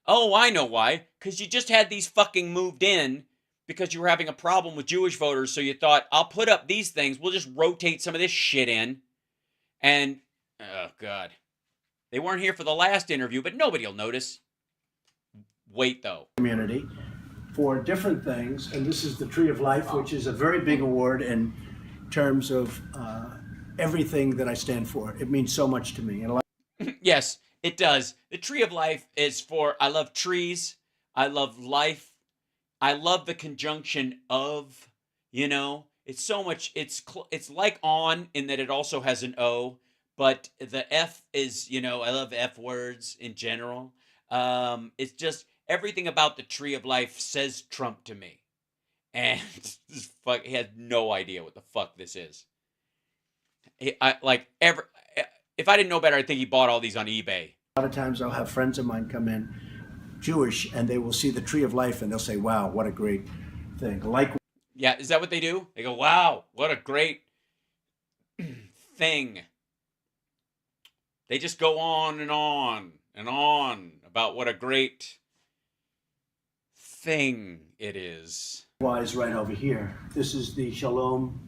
Oh, I know why. Because you just had these fucking moved in because you were having a problem with Jewish voters. So you thought, I'll put up these things. We'll just rotate some of this shit in. And, oh, God. They weren't here for the last interview, but nobody will notice. Wait, though. Community for different things. And this is the Tree of Life, which is a very big award in terms of everything that I stand for. It means so much to me. And yes, it does. The Tree of Life is for, I love trees. I love life. I love the conjunction of, you know, it's so much, it's like on in that it also has an O, but the F is, you know, I love F words in general. It's just, everything about the Tree of Life says Trump to me. And he has no idea what the fuck this is. If I didn't know better, I think he bought all these on eBay. A lot of times I'll have friends of mine come in, Jewish, and they will see the Tree of Life and they'll say, wow, what a great thing. Like, yeah, is that what they do? They go, wow, what a great thing. They just go on and on and on about what a great thing it is. Wise right over here. This is the Shalom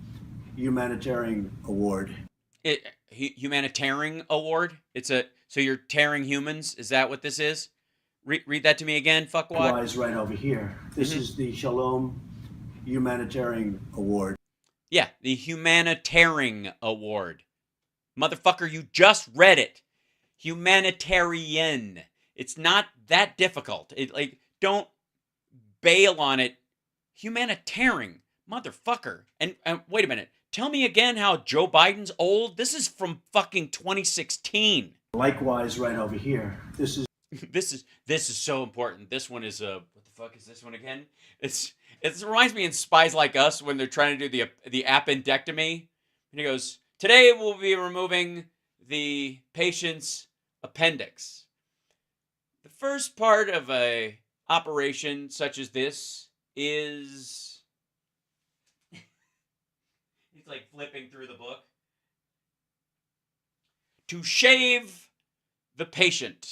Humanitarian Award. Humanitarian Award? So you're tearing humans? Is that what this is? Read that to me again, fuckwad. Wise right over here. This is the Shalom Humanitarian Award. Yeah, the Humanitarian Award. Motherfucker, you just read it. Humanitarian. It's not that difficult. Don't bail on it. Humanitarian. Motherfucker. And wait a minute. Tell me again how Joe Biden's old. This is from fucking 2016. Likewise right over here. This is so important. This one is what the fuck is this one again? It reminds me in Spies Like Us when they're trying to do the appendectomy. And he goes, today we'll be removing the patient's appendix. The first part of a operation such as this is he's like flipping through the book. To shave the patient.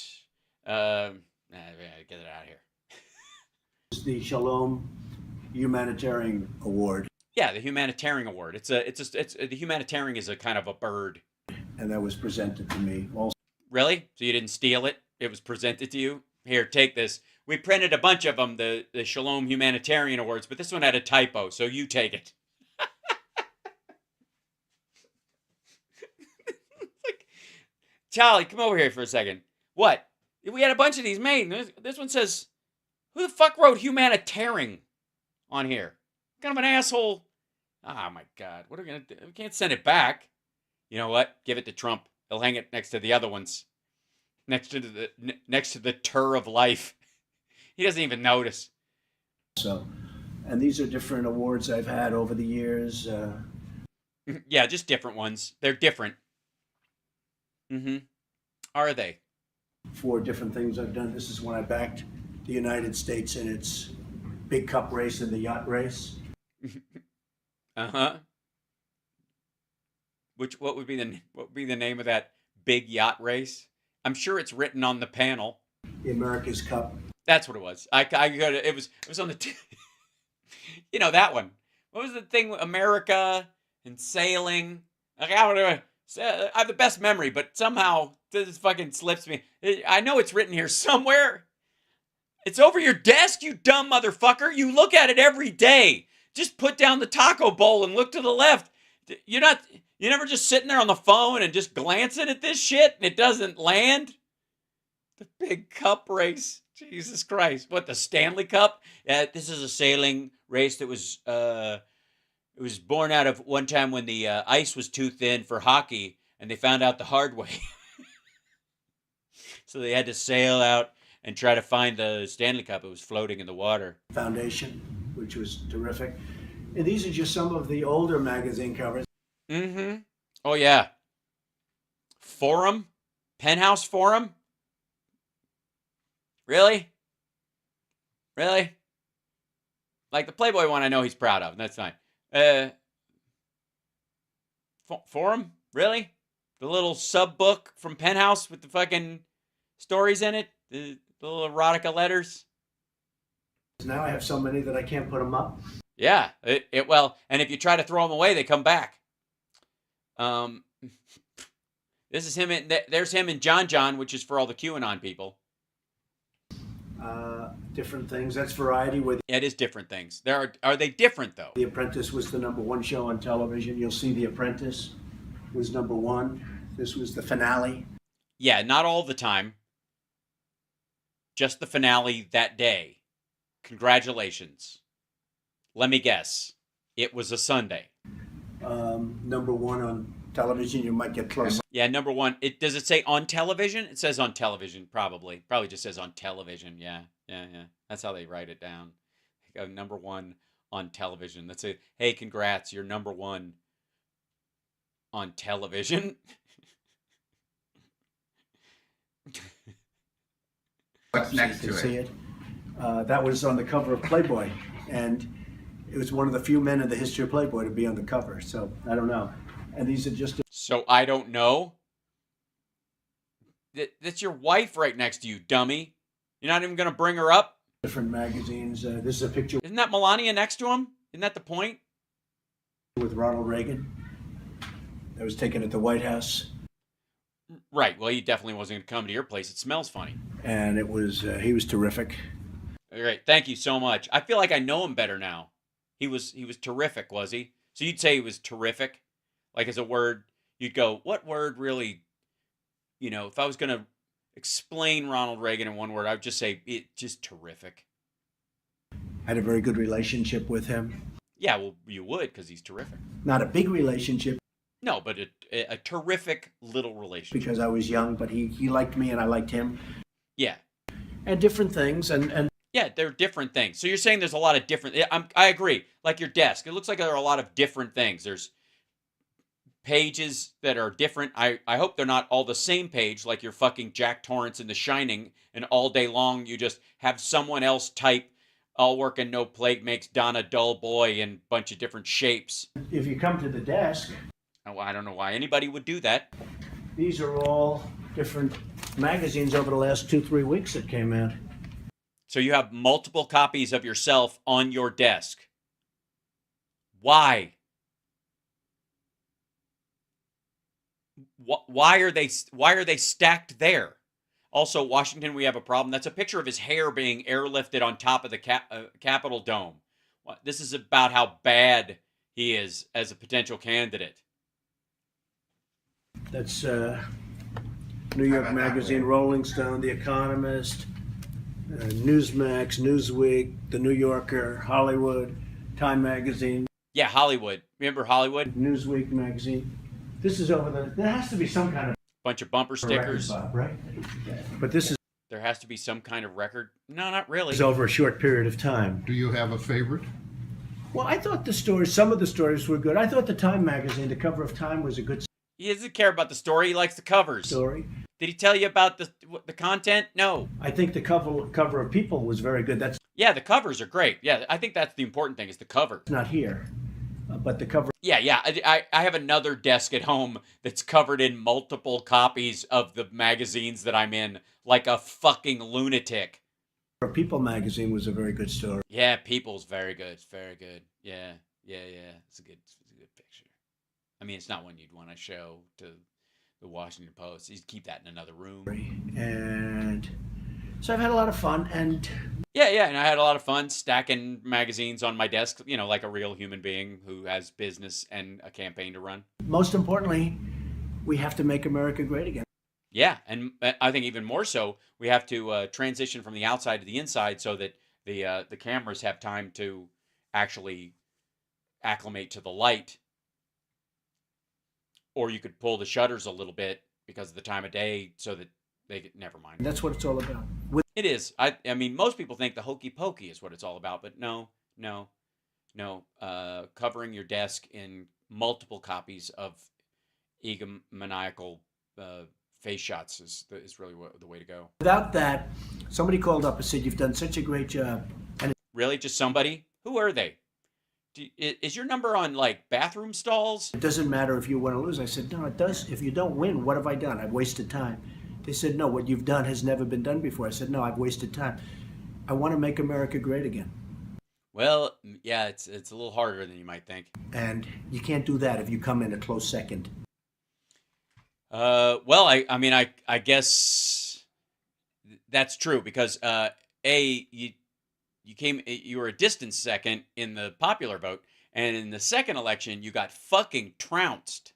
Get it out of here. This is the Shalom Humanitarian Award. Yeah, the Humanitarian Award. The Humanitarian is a kind of a bird. and that was presented to me also. Really? So you didn't steal it? It was presented to you? Here, take this. We printed a bunch of them, the Shalom Humanitarian Awards, but this one had a typo, so you take it. Like, Charlie, come over here for a second. What? We had a bunch of these made. This one says, who the fuck wrote humanitarian on here? What kind of an asshole? Oh my God. What are we going to do? We can't send it back. You know what? Give it to Trump. He'll hang it next to the other ones. Next to the tur of life. He doesn't even notice. So, and these are different awards I've had over the years. Yeah, just different ones. They're different. Mm-hmm. Are they? 4 different things I've done. This is when I backed the United States in its big cup race and the yacht race. Uh-huh. What would be the name of that big yacht race? I'm sure it's written on the panel. The America's Cup. That's what it was. I got it. It was on the you know that one. What was the thing with America and sailing? Like, I have the best memory, but somehow this fucking slips me. I know it's written here somewhere. It's over your desk, you dumb motherfucker. You look at it every day. Just put down the taco bowl and look to the left. You're never just sitting there on the phone and just glancing at this shit and it doesn't land? The big cup race. Jesus Christ. What, the Stanley Cup? This is a sailing race that was it was born out of one time when the ice was too thin for hockey and they found out the hard way. So they had to sail out and try to find the Stanley Cup. It was floating in the water. Foundation, which was terrific. And these are just some of the older magazine covers. Mm-hmm. Oh, yeah. Forum? Penthouse Forum? Really? Really? Like the Playboy one I know he's proud of, and that's fine. Forum? Really? The little sub-book from Penthouse with the fucking stories in it? The little erotica letters? Now I have so many that I can't put them up. Yeah. Well, and if you try to throw them away, they come back. This is him. There's him and John, which is for all the QAnon people. Different things. That's Variety. It is different things. Are they different though? The Apprentice was the #1 show on television. You'll see The Apprentice was #1. This was the finale. Yeah, not all the time. Just the finale that day. Congratulations. Let me guess. It was a Sunday. #1 on television. You might get close. Yeah, #1. Does it say on television? It says on television, probably. Probably just says on television. Yeah. That's how they write it down. #1 on television. That's it. Hey, congrats. You're #1 on television. What's next to See it? it? That was on the cover of Playboy, and it was one of the few men in the history of Playboy to be on the cover. So I don't know. And these are just. So I don't know. That's your wife right next to you, dummy. You're not even gonna bring her up. Different magazines. This is a picture. Isn't that Melania next to him? Isn't that the point? With Ronald Reagan. That was taken at the White House. Right. Well, he definitely wasn't going to come to your place. It smells funny. And it was he was terrific. All right. Thank you so much. I feel like I know him better now. He was terrific, was he? So you'd say he was terrific? Like as a word, you'd go, what word really, if I was going to explain Ronald Reagan in one word, I would just say it just terrific. I had a very good relationship with him. Yeah, well, you would because he's terrific. Not a big relationship. No, but a terrific little relationship. Because I was young, but he liked me and I liked him. Yeah. And different things. And yeah, they're different things. So you're saying there's a lot of different... I agree. Like your desk. It looks like there are a lot of different things. There's pages that are different. I hope they're not all the same page like your fucking Jack Torrance in The Shining and all day long you just have someone else type all work and no play makes Don a dull boy in a bunch of different shapes. If you come to the desk... Oh, I don't know why anybody would do that. These are all different magazines over the last 2-3 weeks that came out. So you have multiple copies of yourself on your desk. Why? why are they stacked there? Also, Washington, we have a problem. That's a picture of his hair being airlifted on top of the Capitol dome. This is about how bad he is as a potential candidate. That's New York Magazine, Rolling Stone, The Economist, Newsmax, Newsweek, The New Yorker, Hollywood, Time Magazine. Yeah, Hollywood. Remember Hollywood? Newsweek magazine. This is over the. There has to be some kind of bunch of bumper stickers, right? But this is. There has to be some kind of record. No, not really. It's over a short period of time. Do you have a favorite? Well, I thought some of the stories were good. I thought the Time magazine, the cover of Time, was a good. He doesn't care about the story. He likes the covers. Story. Did he tell you about the content? No. I think the cover of People was very good. That's. Yeah, the covers are great. Yeah, I think that's the important thing is the cover. It's not here, but the cover. Yeah. I have another desk at home that's covered in multiple copies of the magazines that I'm in, like a fucking lunatic. People magazine was a very good story. Yeah, People's very good. It's very good. Yeah. It's a good picture. I mean, it's not one you'd want to show to the Washington Post. You'd keep that in another room. And so I've had a lot of fun. And yeah, and I had a lot of fun stacking magazines on my desk, like a real human being who has business and a campaign to run. Most importantly, we have to make America great again. Yeah, and I think even more so, we have to transition from the outside to the inside so that the cameras have time to actually acclimate to the light. Or you could pull the shutters a little bit because of the time of day so that they get, never mind. That's what it's all about. It is. I mean, most people think the hokey pokey is what it's all about, but no. Covering your desk in multiple copies of egomaniacal face shots is really the way to go. Without that, somebody called up and said, "You've done such a great job." And really, just somebody? Who are they? Is your number on like bathroom stalls? It doesn't matter if you win or lose. I said, no, it does. If you don't win, what have I done? I've wasted time. They said, no, what you've done has never been done before. I said, no, I've wasted time. I want to make America great again. Well, yeah, it's a little harder than you might think. And you can't do that if you come in a close second. Well, I guess that's true because you were a distant second in the popular vote, and in the second election you got fucking trounced.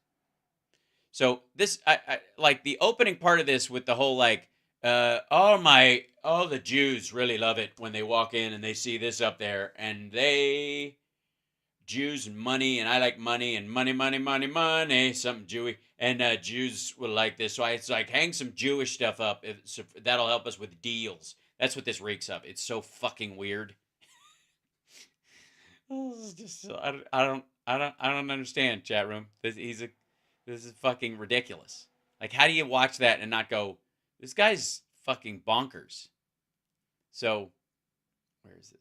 So this, I like the opening part of this with the whole like, the Jews really love it when they walk in and they see this up there, and Jews and money, and I like money and money, something Jewy, and Jews will like this. So it's like hang some Jewish stuff up. That'll help us with deals. That's what this reeks of. It's so fucking weird. I don't understand, chat room. This is fucking ridiculous. Like, how do you watch that and not go, this guy's fucking bonkers? So, where is this?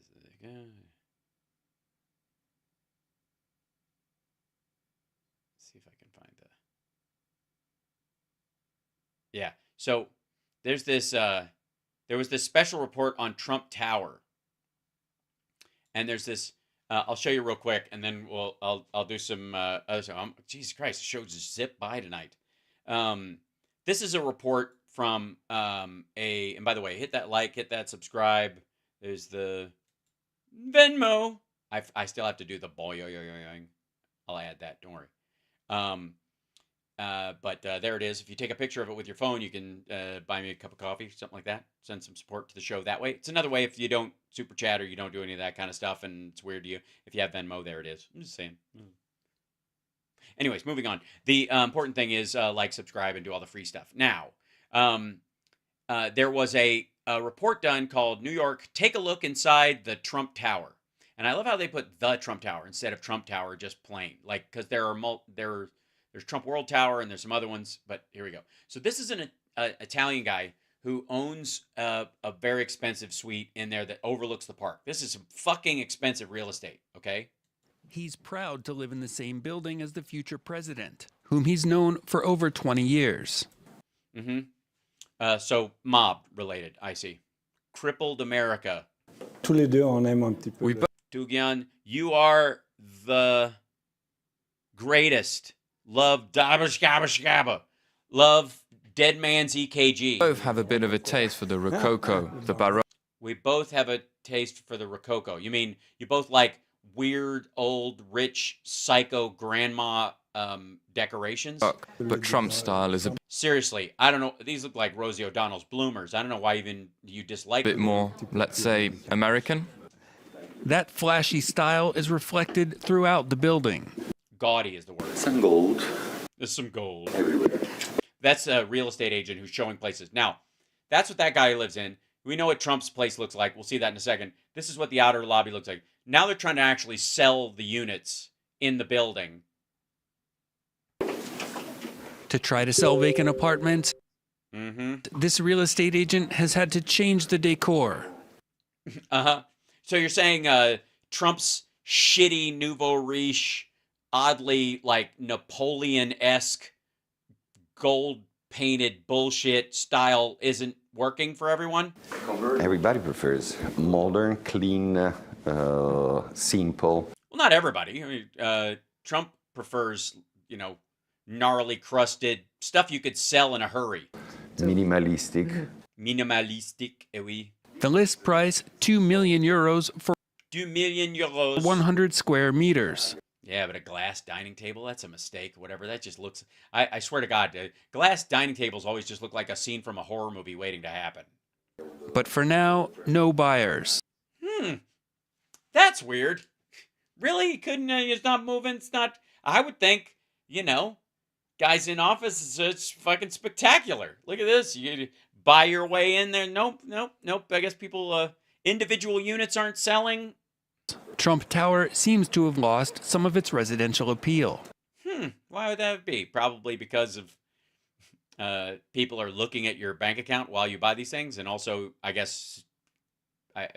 See if I can find the. Yeah. So there's this. There was this special report on Trump Tower, and there's this. I'll show you real quick, and then I'll do some. Jesus Christ, the show just zipped by tonight. This is a report from and by the way, hit that like, hit that subscribe. There's the Venmo. I still have to do the boy. I'll add that. Don't worry. But there it is. If you take a picture of it with your phone, you can buy me a cup of coffee, something like that. Send some support to the show that way. It's another way if you don't super chat or you don't do any of that kind of stuff and it's weird to you. If you have Venmo, there it is. I'm just saying. Anyways, moving on. The important thing is like, subscribe, and do all the free stuff. Now, there was a report done called New York, Take a Look Inside the Trump Tower. And I love how they put the Trump Tower instead of Trump Tower, just plain. Like, because there's Trump World Tower and there's some other ones, but here we go. So this is an Italian guy who owns a very expensive suite in there that overlooks the park. This is some fucking expensive real estate, okay? He's proud to live in the same building as the future president, whom he's known for over 20 years. So mob related, I see. Crippled America. Tous les deux, on aime un petit peu. Dugian, you are the greatest. Love Dabba Scabba Scabba. love Dead Man's EKG. Both have a bit of a taste for the Rococo, the Baroque. We both have a taste for the Rococo. You mean you both like weird, old, rich, psycho grandma decorations? But Trump's style is a Seriously, I don't know. These look like Rosie O'Donnell's bloomers. I don't know why even you dislike bit more, let's say, American. That flashy style is reflected throughout the building. Gaudy is the word. Some gold. There's some gold. Everywhere. That's a real estate agent who's showing places. Now, that's what that guy lives in. We know what Trump's place looks like. We'll see that in a second. This is what the outer lobby looks like. Now they're trying to actually sell the units in the building. To try to sell vacant apartments, this real estate agent has had to change the decor. So you're saying Trump's shitty nouveau riche, oddly like Napoleon-esque, gold-painted bullshit style isn't working for everyone? Everybody prefers modern, clean, simple. Well, not everybody. I mean, Trump prefers, you know, gnarly, crusted stuff you could sell in a hurry. Minimalistic. Minimalistic, eh oui. The list price, €2 million for 2 million euros. 100 square meters. Yeah, but a glass dining table, that's a mistake. Whatever, that just looks... I swear to God, glass dining tables always just look like a scene from a horror movie waiting to happen. But for now, no buyers. That's weird. Really? Couldn't... it's not moving? It's not... I would think, you know, guys in office, it's fucking spectacular. Look at this. You buy your way in there. Nope. I guess people... individual units aren't selling. Trump Tower seems to have lost some of its residential appeal. Why would that be? Probably because of people are looking at your bank account while you buy these things, and also, I guess,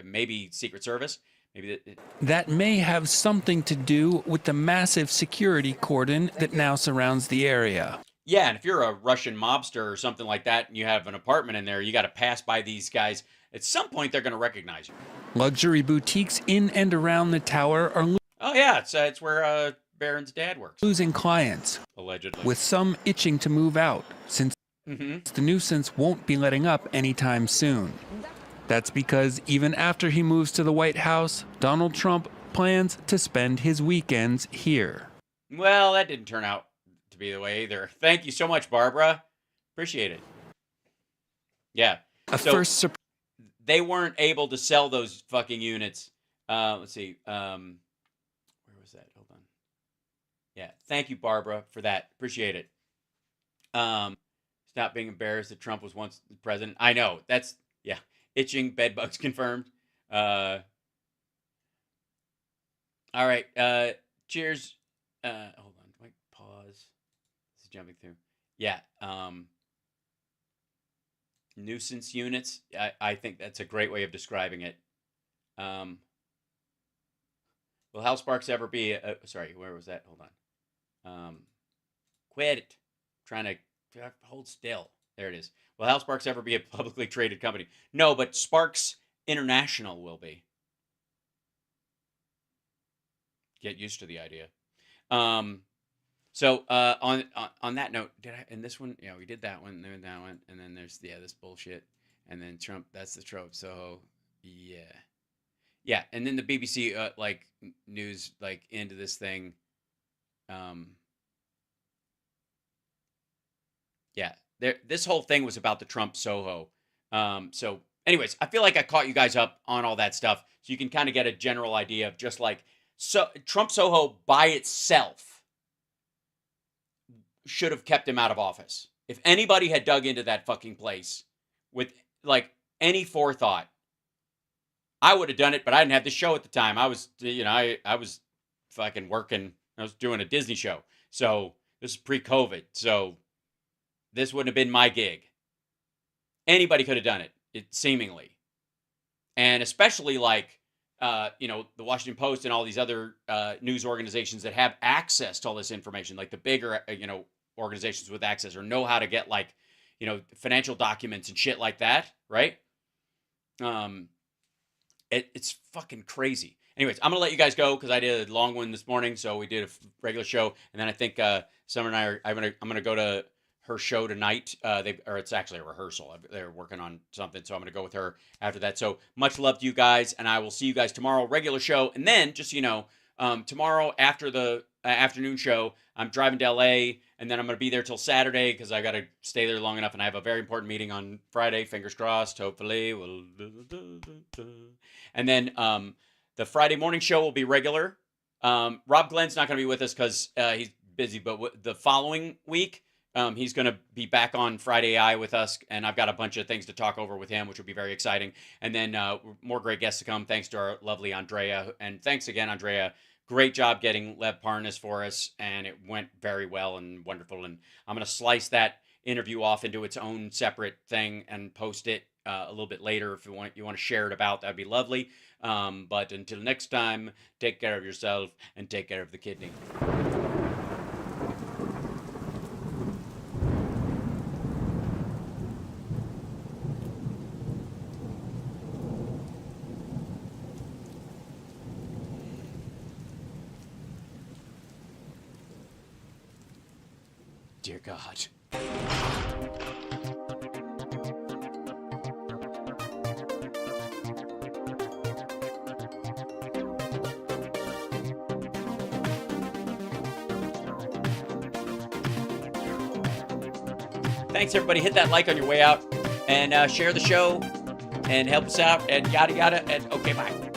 maybe Secret Service. Maybe that may have something to do with the massive security cordon that now surrounds the area. Yeah, and if you're a Russian mobster or something like that, and you have an apartment in there, you got to pass by these guys. At some point, they're going to recognize you. Luxury boutiques in and around the tower are oh yeah, it's where Barron's dad works. Losing clients, allegedly, with some itching to move out since the nuisance won't be letting up anytime soon. That's because even after he moves to the White House, Donald Trump plans to spend his weekends here. Well, that didn't turn out to be the way either. Thank you so much, Barbara. Appreciate it. Yeah. They weren't able to sell those fucking units. Let's see. Where was that? Hold on. Yeah. Thank you, Barbara, for that. Appreciate it. Stop being embarrassed that Trump was once the president. I know. That's, yeah. Itching bedbugs confirmed. All right. Cheers. Hold on. Wait, pause. This is jumping through. Yeah. Nuisance units. I think that's a great way of describing it. Will Hal Sparks ever be sorry, where was that? Hold on. Quit it. Trying to hold still. There it is. Will Hal Sparks ever be a publicly traded company? No, but Sparks International will be. Get used to the idea. So on that note, in this one, yeah, we did that one, then that one, and then there's this bullshit, and then Trump. That's the trope. So yeah, and then the BBC like news like into this thing. Yeah, this whole thing was about the Trump Soho. So anyways, I feel like I caught you guys up on all that stuff, so you can kind of get a general idea of just like Trump Soho by itself should have kept him out of office. If anybody had dug into that fucking place with like any forethought, I would have done it, but I didn't have the show at the time. I was, I was fucking working. I was doing a Disney show. So this is pre-COVID. So this wouldn't have been my gig. Anybody could have done it, seemingly. And especially like, the Washington Post and all these other news organizations that have access to all this information, like the bigger, organizations with access or know how to get like, financial documents and shit like that, right? It's fucking crazy. Anyways, I'm gonna let you guys go because I did a long one this morning, so we did a regular show, and then I think Summer and I are. I'm gonna go to her show tonight. Or it's actually a rehearsal. They're working on something, so I'm going to go with her after that. So much love to you guys, and I will see you guys tomorrow, regular show. And then, just so you know, tomorrow after the afternoon show, I'm driving to LA, and then I'm going to be there till Saturday because I got to stay there long enough, and I have a very important meeting on Friday. Fingers crossed. Hopefully, we'll. And then the Friday morning show will be regular. Rob Glenn's not going to be with us because he's busy, but the following week, he's going to be back on Friday Eye with us, and I've got a bunch of things to talk over with him, which will be very exciting. And then more great guests to come, thanks to our lovely Andrea. And thanks again, Andrea. Great job getting Lev Parnas for us, and it went very well and wonderful. And I'm going to slice that interview off into its own separate thing and post it a little bit later. If you want to share it about, that'd be lovely. But until next time, take care of yourself and take care of the kidney. Dear God. Thanks, everybody. Hit that like on your way out and share the show and help us out and yada yada. And okay, bye.